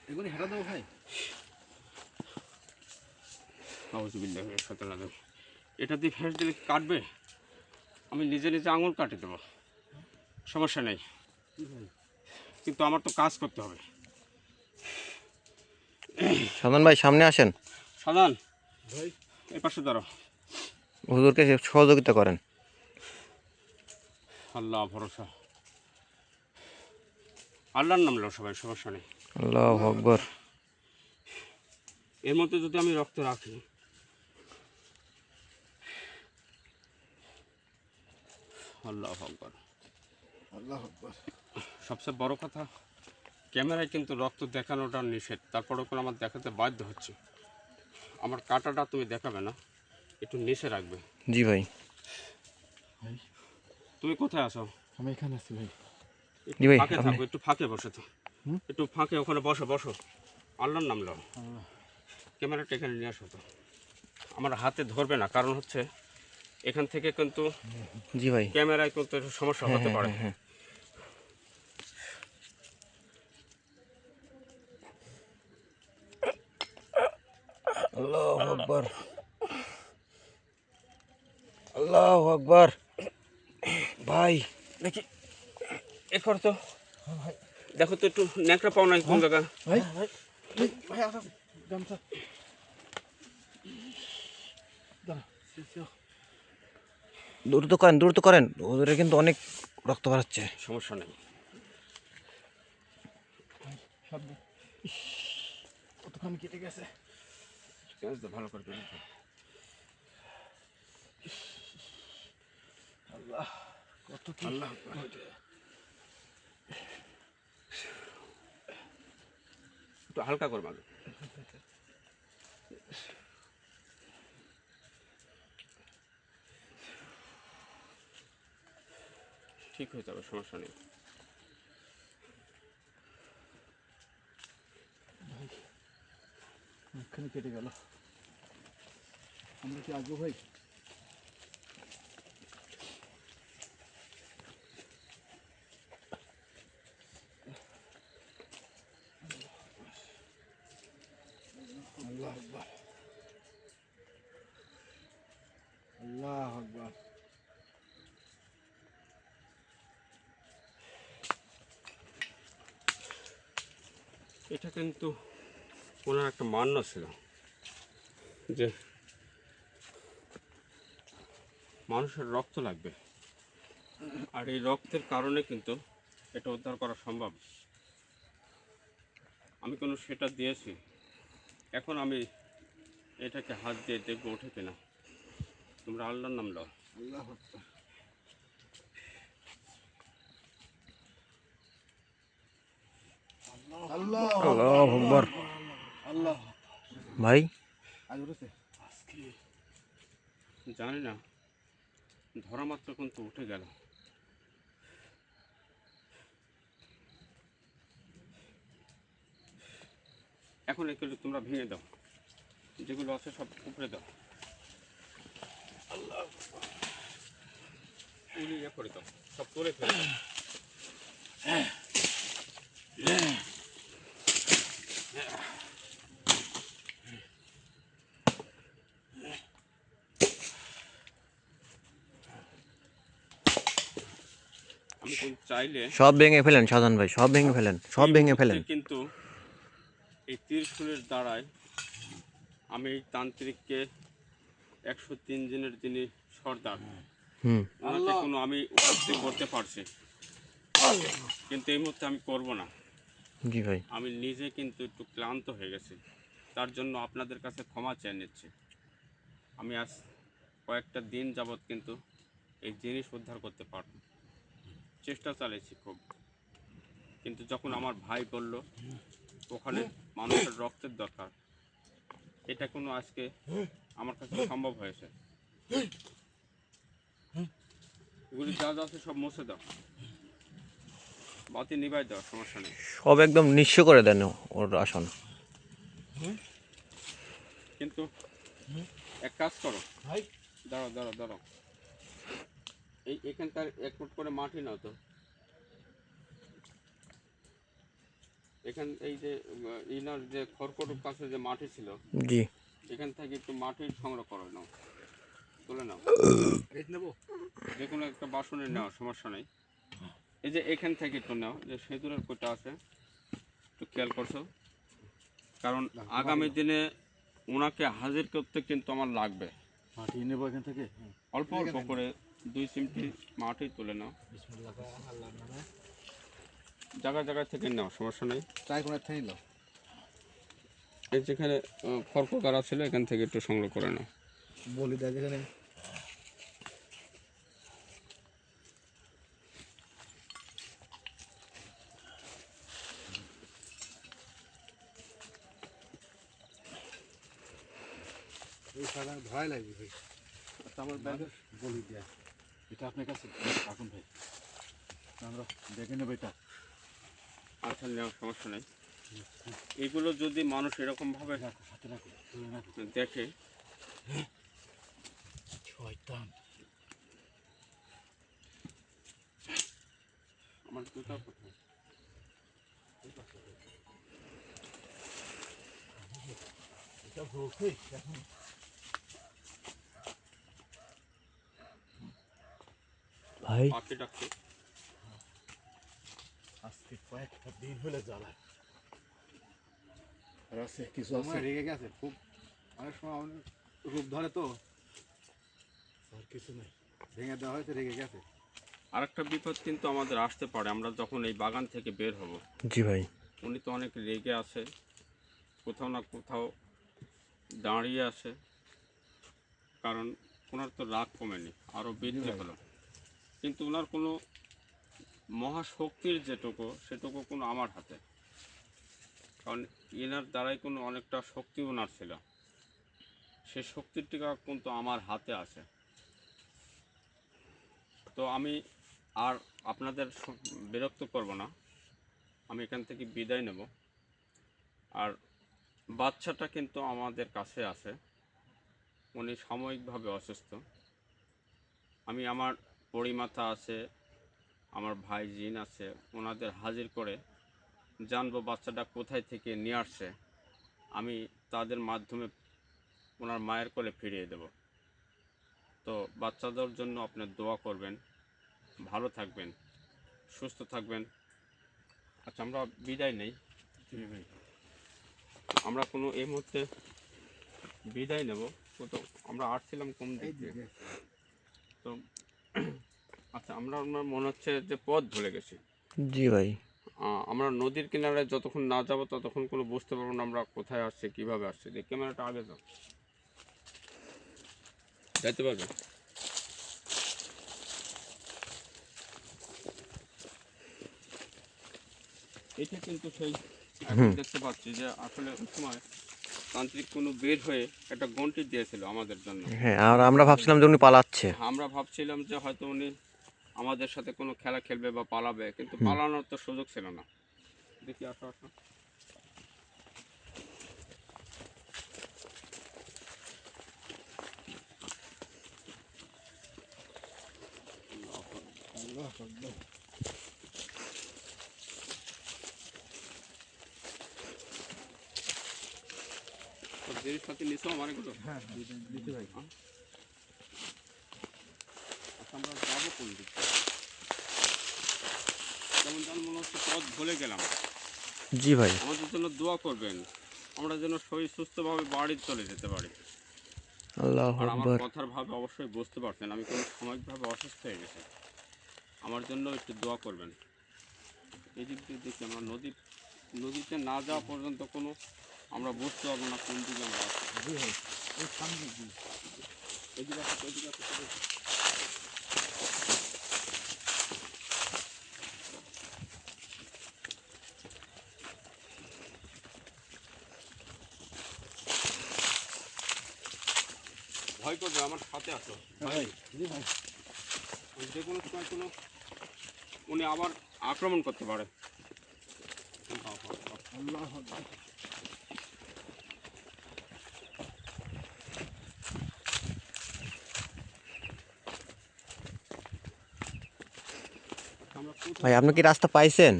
এগুলি হেরা দেবো ভাই? আউযুবিল্লাহি মিনাশ শাইতানির রাজিম। এটা দিয়ে ফেঁস দিলে কি কাটবে? আমি নিজে নিজে আঙুল কাটে দেবো, সমস্যা নেই, কিন্তু আমার তো কাজ করতে হবে। সাধন ভাই সামনে আসেন, সাধান ভাই এই পাশে দাঁড়াও। হুজুরকে সহযোগিতা করেন। আল্লাহ ভরসা, আল্লাহর নাম নাও সবাই, সমস্যা নেই। আল্লাহু আকবার। এর মধ্যে যদি আমি রক্ত রাখি, আল্লাহ আকবার। আল্লাহ আকবার। সবচেয়ে বড় কথা, ক্যামেরায় কিন্তু রক্ত দেখানোটা নিষেধ, তারপরেও কোনো আমার দেখাতে বাধ্য হচ্ছে। আমার কাঁটাটা তুমি দেখাবে না, একটু নিচে রাখবে। জি ভাই। ভাই তুমি কোথায় আছো? আমি এখানে আছি ভাই। একটু জি ভাই, ফাঁকে আপনি- থাকো, একটু ফাঁকে বসে তো, একটু ফাঁকে ওখানে বসো বসো। আল্লাহর নাম নাও। ক্যামেরাটা এখানে নিয়ে আসো তো। আমার হাতে ধরবে না, কারণ হচ্ছে এখান থেকে কিন্তু জি ভাই। ক্যামেরায় কিন্তু একটু সমস্যা হতে পারে। হ্যাঁ। আল্লাহু আকবার। আল্লাহু আকবার। ভাই দেখি এ কর তো, দেখো তো একটু ন্যাকড়া পাও নাই কোন জায়গা। ভাই ভাই ভাই ভাই আসো গামছা। দাঁড়া। দ্রুত করেন, হুজুরের কিন্তু অনেক রক্ত বেরোচ্ছে। সমস্যা নেই। শব্দ। কতক্ষণ কেটে গেছে? ভালো করে বের করো। আল্লাহ কত কি। আল্লাহ একটু হালকা করে বাঁধো। ঠিক হয়ে যাবে, সমস্যা নেই। মুখখানে কেটে গেল। আমরা কি আসবো ভাই? আকবার। এটা কিন্তু ওনার একটা মান্য ছিল যে মানুষের রক্ত লাগবে, আর এই রক্তের কারণে কিন্তু এটা উদ্ধার করা সম্ভব। আমি কোনো সেটা দিয়েছি, এখন আমি এটাকে হাত দিয়ে দেখবো ওঠে কিনা। তোমরা আল্লাহর নাম লও। আল্লাহ আকবার। আল্লাহ আল্লাহু আকবার। আল্লাহ ভাই আজ উঠেছে। জানি না, ধরা মাত্র কিন্তু উঠে গেল। এখন এগুলো তোমরা ভেঙে দাও, যেগুলো আছে সব উপরে দাও, তুলে ইয়ে করে দাও, সব তুলে ফেলে দাও। আমি কিন্তু চাইলে সব ভেঙে ফেলেন সাজান ভাই, সব ভেঙে ফেলেন, সব এই ভেঙে মুহূর্তে ফেলেন। কিন্তু এই ত্রিশূলের দ্বারায় আমি এই তান্ত্রিককে 103 দিনের যিনি সর্দার, হুম। ওনাকে কোনো আমি উপলব্ধি করতে পারছি, কিন্তু এই মুহূর্তে আমি করব না। জি ভাই। আমি নিজে কিন্তু একটু ক্লান্ত হয়ে গেছি, তার জন্য আপনাদের কাছে ক্ষমা চেয়ে নিচ্ছি। আমি আজ কয়েকটা দিন যাবৎ কিন্তু এই জিনিস উদ্ধার করতে পারব, চেষ্টা চালিয়েছি খুব, কিন্তু যখন আমার ভাই বলল ওখানে মানুষের রক্তের দরকার, এটা কোনো আজকে আমার কাছে সম্ভব হয়েছে। এগুলি যা যা আছে সব মুছে দাও, বাতি নিভাই দাও, সমস্যা নেই। সব একদম নিঃস্ব করে দেন ওর আসন। কিন্তু এক কাজ করো, ভাই দাঁড়াও দাঁড়াও দাঁড়াও, এখানকার এক ফুট করে মাটি নাও তো, এখান এই যে ইনার যে খড়কুটোর কাছে যে মাটি ছিল, জি। এখান থেকে একটু মাটির সংগ্রহ করে নাও, তুলে নাও, রেট নেবো। যে কোনো একটা বাসনে নাও, সমস্যা নেই। এই যে এখান থেকে একটু নাও, যে সেতুরের কোটা আছে, একটু খেয়াল করছো, কারণ আগামী দিনে ওনাকে হাজির করতে কিন্তু আমার লাগবে। মাটি নেবো এখান থেকে। অল্প অল্প করে 2 চিমটি মাটি তুলে নাও, বিসমিল্লাহ আল্লাহর নামে। জায়গা জায়গা থেকে নাও, সমস্যা নেই। ট্রাই করে থেকে নিল। এই যেখানে খড়কুটা ছিল এখান থেকে একটু সংগ্রহ করে নাও। বলি দেয় যেখানে। এই সারা ভয় লাগবে ভাই। আচ্ছা আমার ব্যাগে বলি দেয়। এটা আপনার কাছে রাখুন ভাই, আমরা দেখে নেবো এটা। আচ্ছা নাও, সমস্যা নেই। এগুলো যদি মানুষ এরকমভাবে রাখো সাথে রাখো, তুলে রাখো। দেখে, শয়তান। আমার জুতা কোথায়? এটা ভোগে এখন। ভাই পাখি ডাকছে। আজকে কয়েকটা দিন হলে জ্বালায়। আর আছে কিছু আছে রেগে গেছে খুব, অনেক সময় অনেক রূপ ধরে তো। আর কিছু নেই, ভেঙে দেওয়া হয়েছে, রেগে গেছে। আরেকটা বিপদ কিন্তু আমাদের আসতে পারে আমরা যখন এই বাগান থেকে বের হব। জি ভাই। উনি তো অনেক রেগে আছে, কোথাও না কোথাও দাঁড়িয়ে আছে, কারণ ওনার তো রাগ কমেনি, আরও বৃদ্ধি হলো, কিন্তু ওনার কোনো মহাশক্তির যেটুকু সেটুকু কোনো আমার হাতে, কারণ এনার দ্বারাই কোনো অনেকটা শক্তি ওনার ছিল, সেই শক্তিটা কিন্তু আমার হাতে আছে। তো আমি আর আপনাদের বিরক্ত করব না, আমি এখান থেকে বিদায় নেব। আর বাচ্চাটা কিন্তু আমাদের কাছে আছে, উনি সাময়িকভাবে অসুস্থ। আমি আমার পরিমাতা আছে, আমার ভাই জিন আছে, ওনাদের হাজির করে জানবো বাচ্চাটা কোথায় থেকে নিয়ে আসছে, আমি তাদের মাধ্যমে ওনার মায়ের কোলে ফিরিয়ে দেব। তো বাচ্চাদের জন্য আপনি দোয়া করবেন, ভালো থাকবেন, সুস্থ থাকবেন। আচ্ছা, আমরা বিদায় নেই। আমরা কোনো এই মুহূর্তে বিদায় নেব। তো আমরা আসছিলাম কোন দিক দিয়ে? তো আচ্ছা, আমার মনে হচ্ছে যে পথ ভুলে গেছি। জি ভাই। আমরা নদীর কিনারে যতক্ষণ না যাব ততক্ষণ কোনো বুঝতে পারবো না আমরা কোথায় আসছি, কিভাবে আসছি। যে ক্যামেরাটা আগে যাও, যাইতে পারবে? এটা কিন্তু সেই এখন দেখতে পাচ্ছি যে আসলে ওই সময় তান্ত্রিক কোনো বের হয়ে একটা গন্টি দিয়েছিল আমাদের জন্য। হ্যাঁ, আর আমরা ভাবছিলাম যে উনি পালাচ্ছে। আমরা ভাবছিলাম যে হয়তো উনি আমাদের সাথে কোনো খেলা খেলবে বা পালাবে, কিন্তু পালানোর তো সুযোগ ছিল না। দেখি, আসো আসো। তো জিনিসপাতি নিছো আমার এগুলো? হ্যাঁ দিতে ভাই। আচ্ছা, আমরা যাবো কোন দিক থেকে? যেমন যেন মনে হচ্ছে পথ ভুলে গেলাম। জি ভাই। আমাদের জন্য দোয়া করবেন, আমরা যেন শরীর সুস্থভাবে বাড়ি চলে যেতে পারি। আল্লাহু আর আমার আকবার। কথার ভাবে অবশ্যই বুঝতে পারছেন আমি কোনো সাময়িকভাবে অসুস্থ হয়ে গেছি। আমার জন্য একটু দোয়া করবেন। এই দিক দিয়ে দেখি আমরা নদীতে না যাওয়া পর্যন্ত কোনো আমরা বুঝতে পারবো না কোন দিকে আমরা আছি। জি ভাই, ওই সামনে জি। এদিকে আসো, এদিকে আসো, এদিকে আসো। ভয় করবে, আমার সাথে আসো ভাই। জি ভাই। যে কোনো সময় উনি আবার আক্রমণ করতে পারে। আল্লাহ আকবার। আমরা কোথায় ভাই, আপনি যাবো? কি রাস্তা পাইছেন?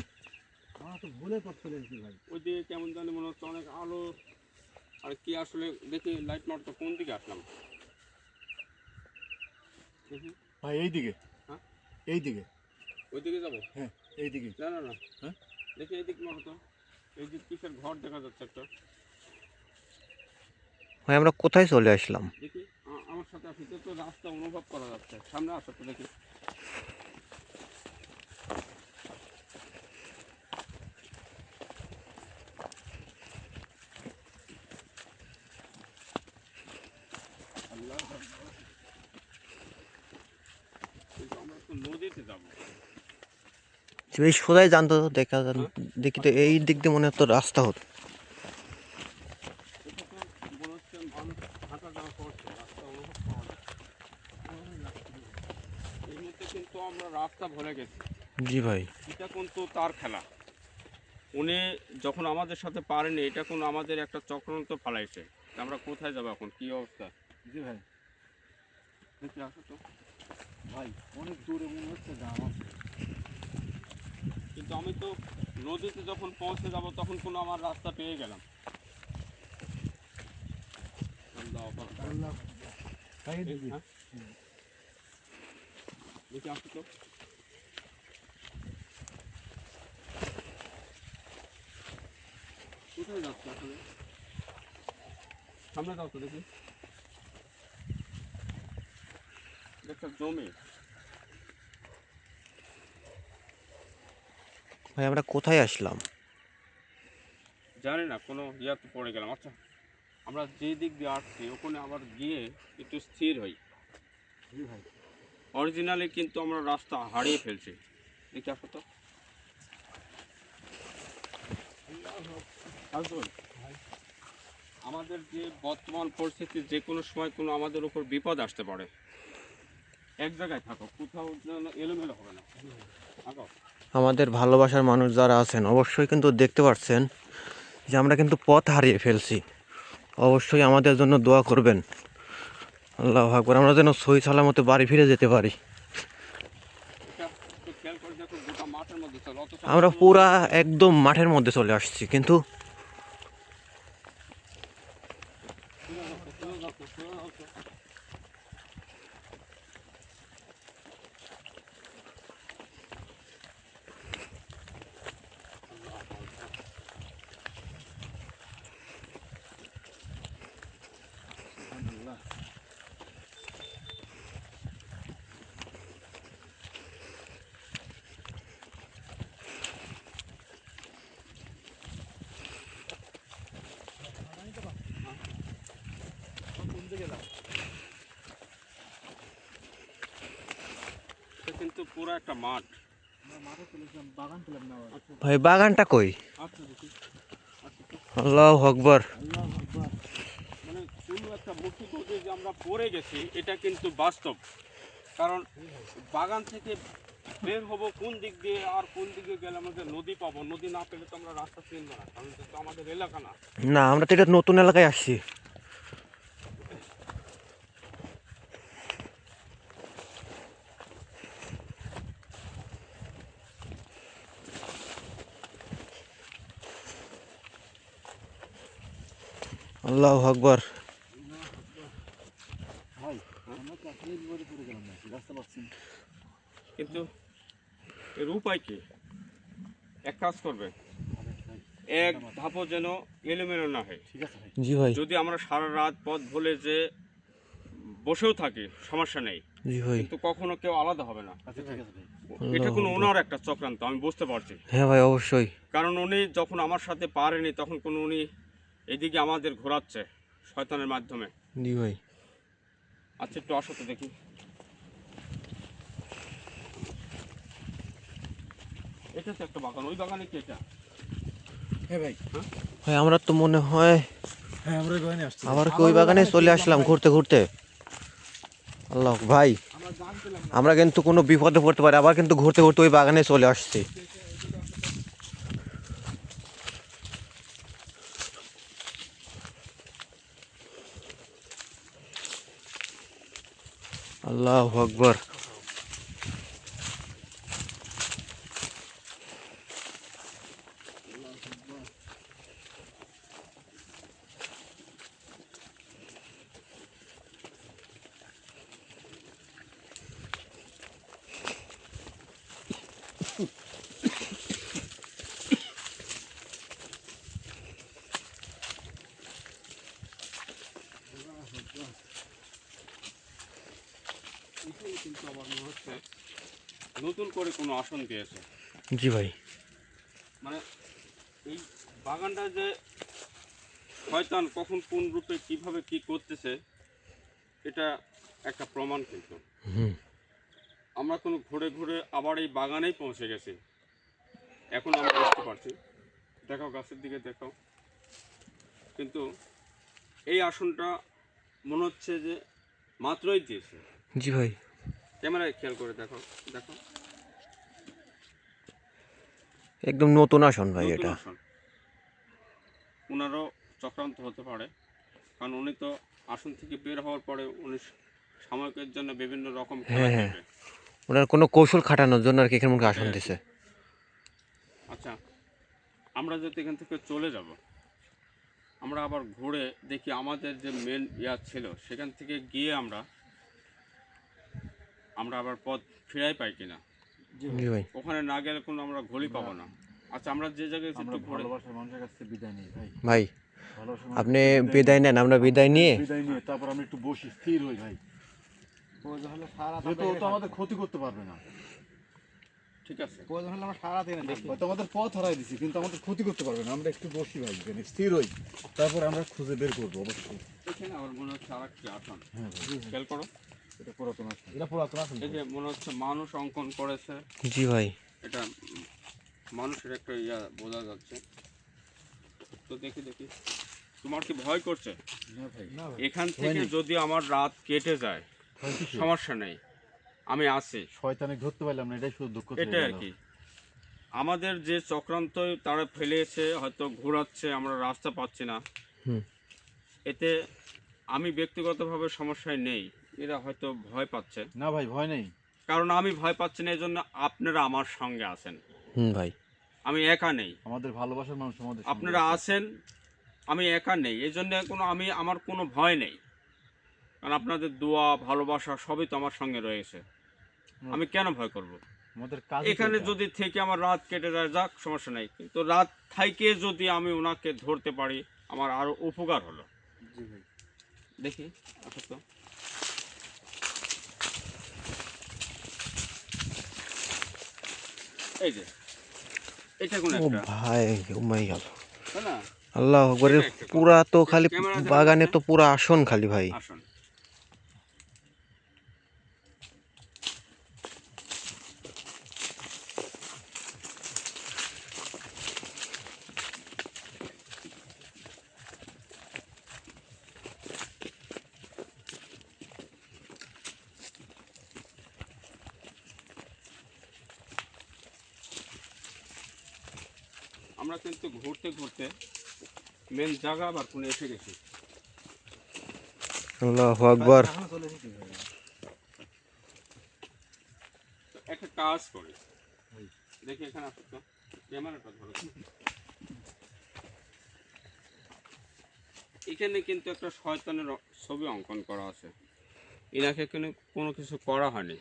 আমার তো ভুলে পথ চলে এসেছি ভাই। ওই দিকে কেমন জানি মনে হচ্ছে অনেক আলো। আর কি আসলে দেখি লাইট মারতো, কোন দিকে আসলাম দেখি। ভাই এইদিকে, হ্যাঁ, এইদিকে। ওই দিকে যাবো? হ্যাঁ এইদিকে। না না না, হ্যাঁ দেখি এই দিক মারো তো। এই দিক কিসের ঘর দেখা যাচ্ছে একটা। ভাই, আমরা কোথায় চলে আসলাম? দেখি, আমার সাথে আসি তো, রাস্তা অনুভব করা যাচ্ছে। সামনে আসো তো দেখি। আল্লাহ, কিন্তু আমরা তো নদীতে যাবো। এই সোজাই জানতো দেখা যান। হ্যাঁ? দেখি তো এই দিক দিয়ে মনে হতো রাস্তা হতো। এটা তো মনে হচ্ছে মানুষ হাঁটা যাওয়া করছে, রাস্তা অনুভব পাওয়া যাচ্ছে। এই মুহূর্তে কিন্তু আমরা রাস্তা ভুলে গেছি। জি ভাই। এটা কিন্তু তার খেলা। উনি যখন আমাদের সাথে পারেনি, এটা কোনো আমাদের একটা চক্রান্ত ফালাইছে। আমরা কোথায় যাবো এখন, কি অবস্থা? জি ভাই। দেখি, আসো তো। ভাই অনেক দূরে মনে হচ্ছে গ্রাম আছে। কিন্তু আমি তো নদীতে যখন পৌঁছে যাব তখন কোনো আমার রাস্তা পেয়ে গেলাম। আল্লাহু আকবার। আল্লাহ আকবার। ভাই এইদিকে। হ্যাঁ, দেখি, আসো তো। কোথায় যাচ্ছে আসলে? সামনে যাও তো দেখি। একটা জমি। ভাই, আমরা কোথায় আসলাম? জানি না, কোনো ইয়াতে পড়ে গেলাম। আচ্ছা, আমরা যে দিক দিয়ে আসছি ওখানে আবার গিয়ে একটু স্থির হই। জি ভাই। অরিজিনালি কিন্তু আমরা রাস্তা হারিয়ে ফেলছি। দেখি, আসো তো। আসুন। আমাদের যে বর্তমান পরিস্থিতি, যে কোনো সময় কোনো আমাদের উপর বিপদ আসতে পারে। এক জায়গায় থাকো, কোথাও যেন এলোমেলো হবে না। থাকো। আমাদের ভালোবাসার মানুষ যারা আছেন অবশ্যই কিন্তু দেখতে পাচ্ছেন যে আমরা কিন্তু পথ হারিয়ে ফেলছি। অবশ্যই আমাদের জন্য দোয়া করবেন। আল্লাহু আকবার। আমরা যেন সহি সালামতে বাড়ি ফিরে যেতে পারি। এটা একটু খেয়াল করে দেখো, গোটা মাঠের মধ্যে চলো, অথচ আমরা কোনো পুরা রাস্তা নেই। একদম মাঠের মধ্যে চলে আসছি, কিন্তু সোজা যাও তো, সোজা যাও তো, সোজা যাও তো। পুরো একটা মাঠ। মাঠে তুলেছিলাম, বাগান তুলাম না। ভাই বাগানটা কই? আচ্ছা দেখি, আল্লাহু আকবার। মানে কোনো একটা মূর্তি করতে যে আমরা পড়ে গেছি এটা কিন্তু বাস্তব। কারণ বাগান থেকে বের হব কোন দিক দিয়ে আর কোন দিকে গেলে আমাদের নদী পাবো, নদী না পেলে তো আমরা রাস্তা চিনব না, কারণ এটা তো আমাদের এলাকা না। না, আমরা তো এটা নতুন এলাকায় আসছি। আল্লাহু আকবার। ভাই আমরা তো আসলে বিপদে পড়ে গেলাম না, রাস্তা পাচ্ছি না। কিন্তু এর উপায় কি? এক কাজ করবে, এক ধাপও যেন এলোমেলো না হয়। ঠিক আছে ভাই। জি ভাই। যদি আমরা সারা রাত পথ ভুলে যে বসেও থাকি সমস্যা নেই, জি ভাই। কিন্তু কখনো কেউ আলাদা হবে না। আচ্ছা ঠিক আছে ভাই। এটা কোনো ওনার একটা চক্রান্ত, আমি বুঝতে পারছি। হ্যাঁ ভাই, অবশ্যই। কারণ উনি যখন আমার সাথে পারেনি তখন কোনো উনি এদিকে আমাদের ঘোরাচ্ছে শয়তানের মাধ্যমে। জি ভাই। আচ্ছা একটু আসো তো দেখি। এটা তো একটা বাগান, ওই বাগানে কি এটা? হ্যাঁ ভাই। ভাই আমরা তো মনে হয় হ্যাঁ আমরা ওই বাগানে আসছি। আবার কি ওই বাগানে চলে আসলাম ঘুরতে ঘুরতে। আল্লাহ ভাই, আমরা গান পেলাম না। আমরা কিন্তু কোনো বিপদে পড়তে পারি, আবার কিন্তু ঘুরতে ঘুরতে ওই বাগানে চলে আসছি। আল্লাহু আকবার। এখানে কিন্তু আমার মনে হচ্ছে নতুন করে কোনো আসন দিয়েছে। জি ভাই। মানে এই বাগানটা যে শয়তান কখন কোন রূপে কিভাবে কি করতেছে এটা একটা প্রমাণ। কিন্তু হুম। আমরা কোনো ঘুরে ঘুরে আবার এই বাগানেই পৌঁছে গেছি, এখন আমরা বুঝতে পারছি। দেখাও গাছের দিকে দেখাও, কিন্তু এই আসনটা মনে হচ্ছে যে মাত্রই দিয়েছে। জি ভাই। ক্যামেরায় খেয়াল করে দেখো, দেখো একদম নতুন আসন ভাই নতুন এটা। আসন। ওনারও চক্রান্ত হতে পারে, কারণ উনি তো আসন থেকে বের হওয়ার পরে উনি সাময়িকের জন্য বিভিন্ন রকম খেলা হ্যাঁ, হ্যাঁ। খেলবে। ওনার কোনো কৌশল খাটানোর জন্য আর কি এখানে মুখে আসন হ্যাঁ। দিছে। আচ্ছা, আমরা যদি এখান থেকে চলে যাব, আমরা আবার ঘুরে দেখি আমাদের যে মেন ছিল সেখান থেকে গিয়ে আমরা আবার পথ ফিরাই পাই কিনা। জি ভাই। ওখানে না গেলে কোনো আমরা ঘড়ি পাবো না। আচ্ছা, আমরা যে জায়গায় আমরা একটু ঘুরে ভালোবাসার মানুষের কাছ থেকে বিদায় নিই ভাই। ভাই ভালোবাসার আপনি মানুষের বিদায় নেন, আমরা বিদায় নিয়ে বিদায় নিয়ে তারপর আমরা একটু বসি, স্থির হই ভাই। প্রয়োজন হলে সারা যেহেতু ও তো আমাদের ক্ষতি করতে পারবে না। ঠিক আছে। প্রয়োজন হলে আমরা সারা দিনে থাকবো। হয়তো আমাদের পথ হারাই দিছি কিন্তু আমাদের ক্ষতি করতে পারবে না। আমরা একটু বসি ভাই, এখানে স্থির হই, তারপর আমরা খুঁজে বের করবো অবশ্যই। এখানে আমার মনে হচ্ছে আর একটি আসন, হ্যাঁ ভাই, খেয়াল করো। এটা পুরাতন আসন। এটা পুরাতন আসন। এই যে মনে হচ্ছে মানুষ অঙ্কন করেছে, জি ভাই। এটা মানুষের একটা বোঝা যাচ্ছে। তো দেখি দেখি, তোমার কি ভয় করছে? না ভাই, না ভাই, এখান থেকে যদি আমার রাত কেটে যায় ভয় কিসের? সমস্যা নেই, আমি আছি। শয়তানে ধরতে পারলাম না, এটাই শুধু দুঃখ থেকে এটাই আর গেল। কি। আমাদের যে চক্রান্ত তারা ফেলেছে, হয়তো ঘোরাচ্ছে, আমরা রাস্তা পাচ্ছি না। হুম। এতে আমি ব্যক্তিগতভাবে সমস্যায় নেই, এরা হয়তো ভয় পাচ্ছে। না ভাই, ভয় নেই। কারণ আমি ভয় পাচ্ছি না, এই জন্য আপনারা আমার সঙ্গে আছেন, হুম ভাই। আমি একা নেই। আমাদের ভালোবাসার মানুষ আমাদের সঙ্গে আপনারা আছে। আছেন, আমি একা নেই, এই জন্য আমার কোনো ভয় নেই। কারণ আপনাদের দোয়া ভালোবাসা সবই তো আমার সঙ্গে রয়েছে, আমি কেন ভয় করব? আমাদের কাজ এখানে যদি থেকে আমার রাত কেটে যায় যাক, সমস্যা নেই, কিন্তু রাত থাইকে যদি আমি ওনাকে ধরতে পারি আমার আরো উপকার হলো। জি ভাই। দেখি আসো তো। এই যে এটা কোন ও একটা, ভাই, ঘুমাই গেল। তাই না? আল্লাহ আকবার। এটা একটা পুরা তো খালি ক্যামেরা দেখা বাগানে যাচ্ছে? তো পুরা আসন খালি ভাই। আসুন। আমরা কিন্তু ঘুরতে ঘুরতে মেন জায়গা আবার কোনে এসে গেছি। আল্লাহু আকবার। এখনো চলে এসেছি ভাই। তো একটা কাজ করি, দেখি এখানে আসো তো, ক্যামেরাটা ধরো তো। এখানে কিন্তু একটা শয়তানের ছবি অঙ্কন করা আছে। এনাকে কোনো কিছু করা হয়নি,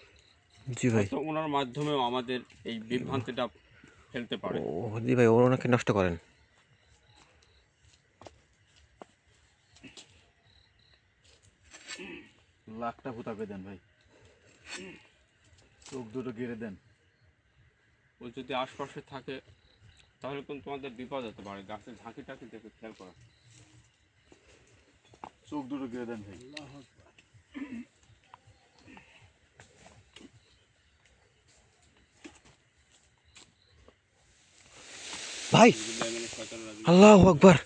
জি ভাই। হয়তো ওনার মাধ্যমেও আমাদের এই বিভ্রান্তিটা ফেলতে পারে। ও জি ভাই, ওনাকে নষ্ট করেন। লাখটা ফুটাবে দেন ভাই, চোখ দুটো গেড়ে দেন। ও যদি আশপাশে থাকে তাহলে কিন্তু তোমাদের বিপদ হতে পারে। গাছের ঝাঁকিটাকে দেখে খেয়াল করো। চোখ দুটো গেড়ে দেন ভাই। ভাই আল্লাহু আকবার।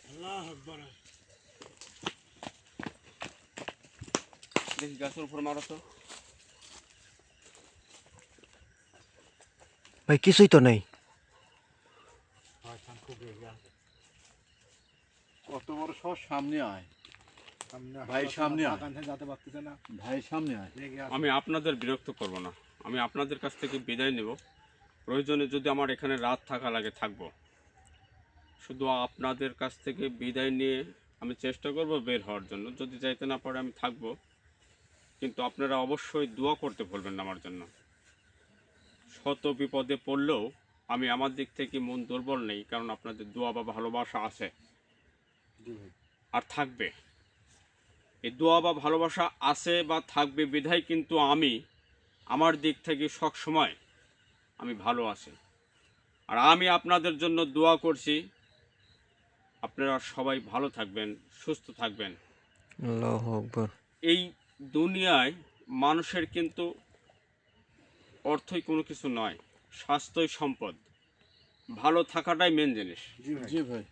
দেখি গাছের উপর মারো তো। ভাই কিছুই তো নেই। কত বড় সব সামনে আয় ভাই, সামনে আয় ভাই, সামনে আয়। আমি আপনাদের বিরক্ত করব না, আমি আপনাদের কাছ থেকে বিদায় নেব। প্রয়োজনে যদি আমার এখানে রাত থাকা লাগে থাকবো। শুধু আপনাদের কাছ থেকে বিদায় নিয়ে আমি চেষ্টা করব বের হওয়ার জন্য। যদি যাইতে না পারে আমি থাকবো, কিন্তু আপনারা অবশ্যই দোয়া করতে ভুলবেন না আমার জন্য। শত বিপদে পড়লেও আমি আমার দিক থেকে মন দুর্বল নেই, কারণ আপনাদের দোয়া বা ভালোবাসা আছে আর থাকবে। এই দোয়া বা ভালোবাসা আছে বা থাকবে বিধায় কিন্তু আমি আমার দিক থেকে সব সময় আমি ভালো আছি। আর আমি আপনাদের জন্য দোয়া করছি, আপনারা সবাই ভালো থাকবেন, সুস্থ থাকবেন। আল্লাহু আকবার। এই দুনিয়ায় মানুষের কিন্তু অর্থই কোনো কিছু নয়, স্বাস্থ্যই সম্পদ। ভালো থাকাটাই মেন জিনিস। জি ভাই।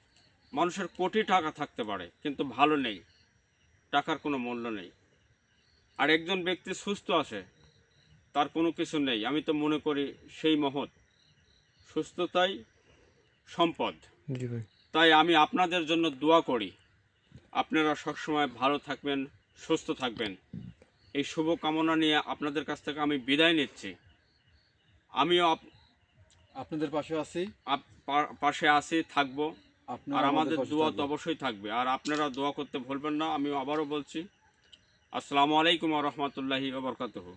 মানুষের কোটি টাকা থাকতে পারে কিন্তু ভালো নেই, টাকার কোনো মূল্য নেই। আর একজন ব্যক্তি সুস্থ আছে, তার কোনো কিছু নেই, আমি তো মনে করি সেই মহৎ। সুস্থতাই সম্পদ। জি ভাই। তাই আমি আপনাদের জন্য দোয়া করি, আপনারা সবসময় ভালো থাকবেন, সুস্থ থাকবেন। এই শুভ কামনা নিয়ে আপনাদের কাছ থেকে আমি বিদায় নিচ্ছি। আমিও আপনাদের পাশে আছি, পাশে আছি, থাকবো। আপনারা আর আমাদের আমাদের পাশে দোয়া তো থাকবেন। অবশ্যই থাকবে। আর আপনারা দোয়া করতে ভুলবেন না। আমি আবারও বলছি, আসসালামু আলাইকুম ওয়া রাহমাতুল্লাহি ওয়া বারাকাতুহু।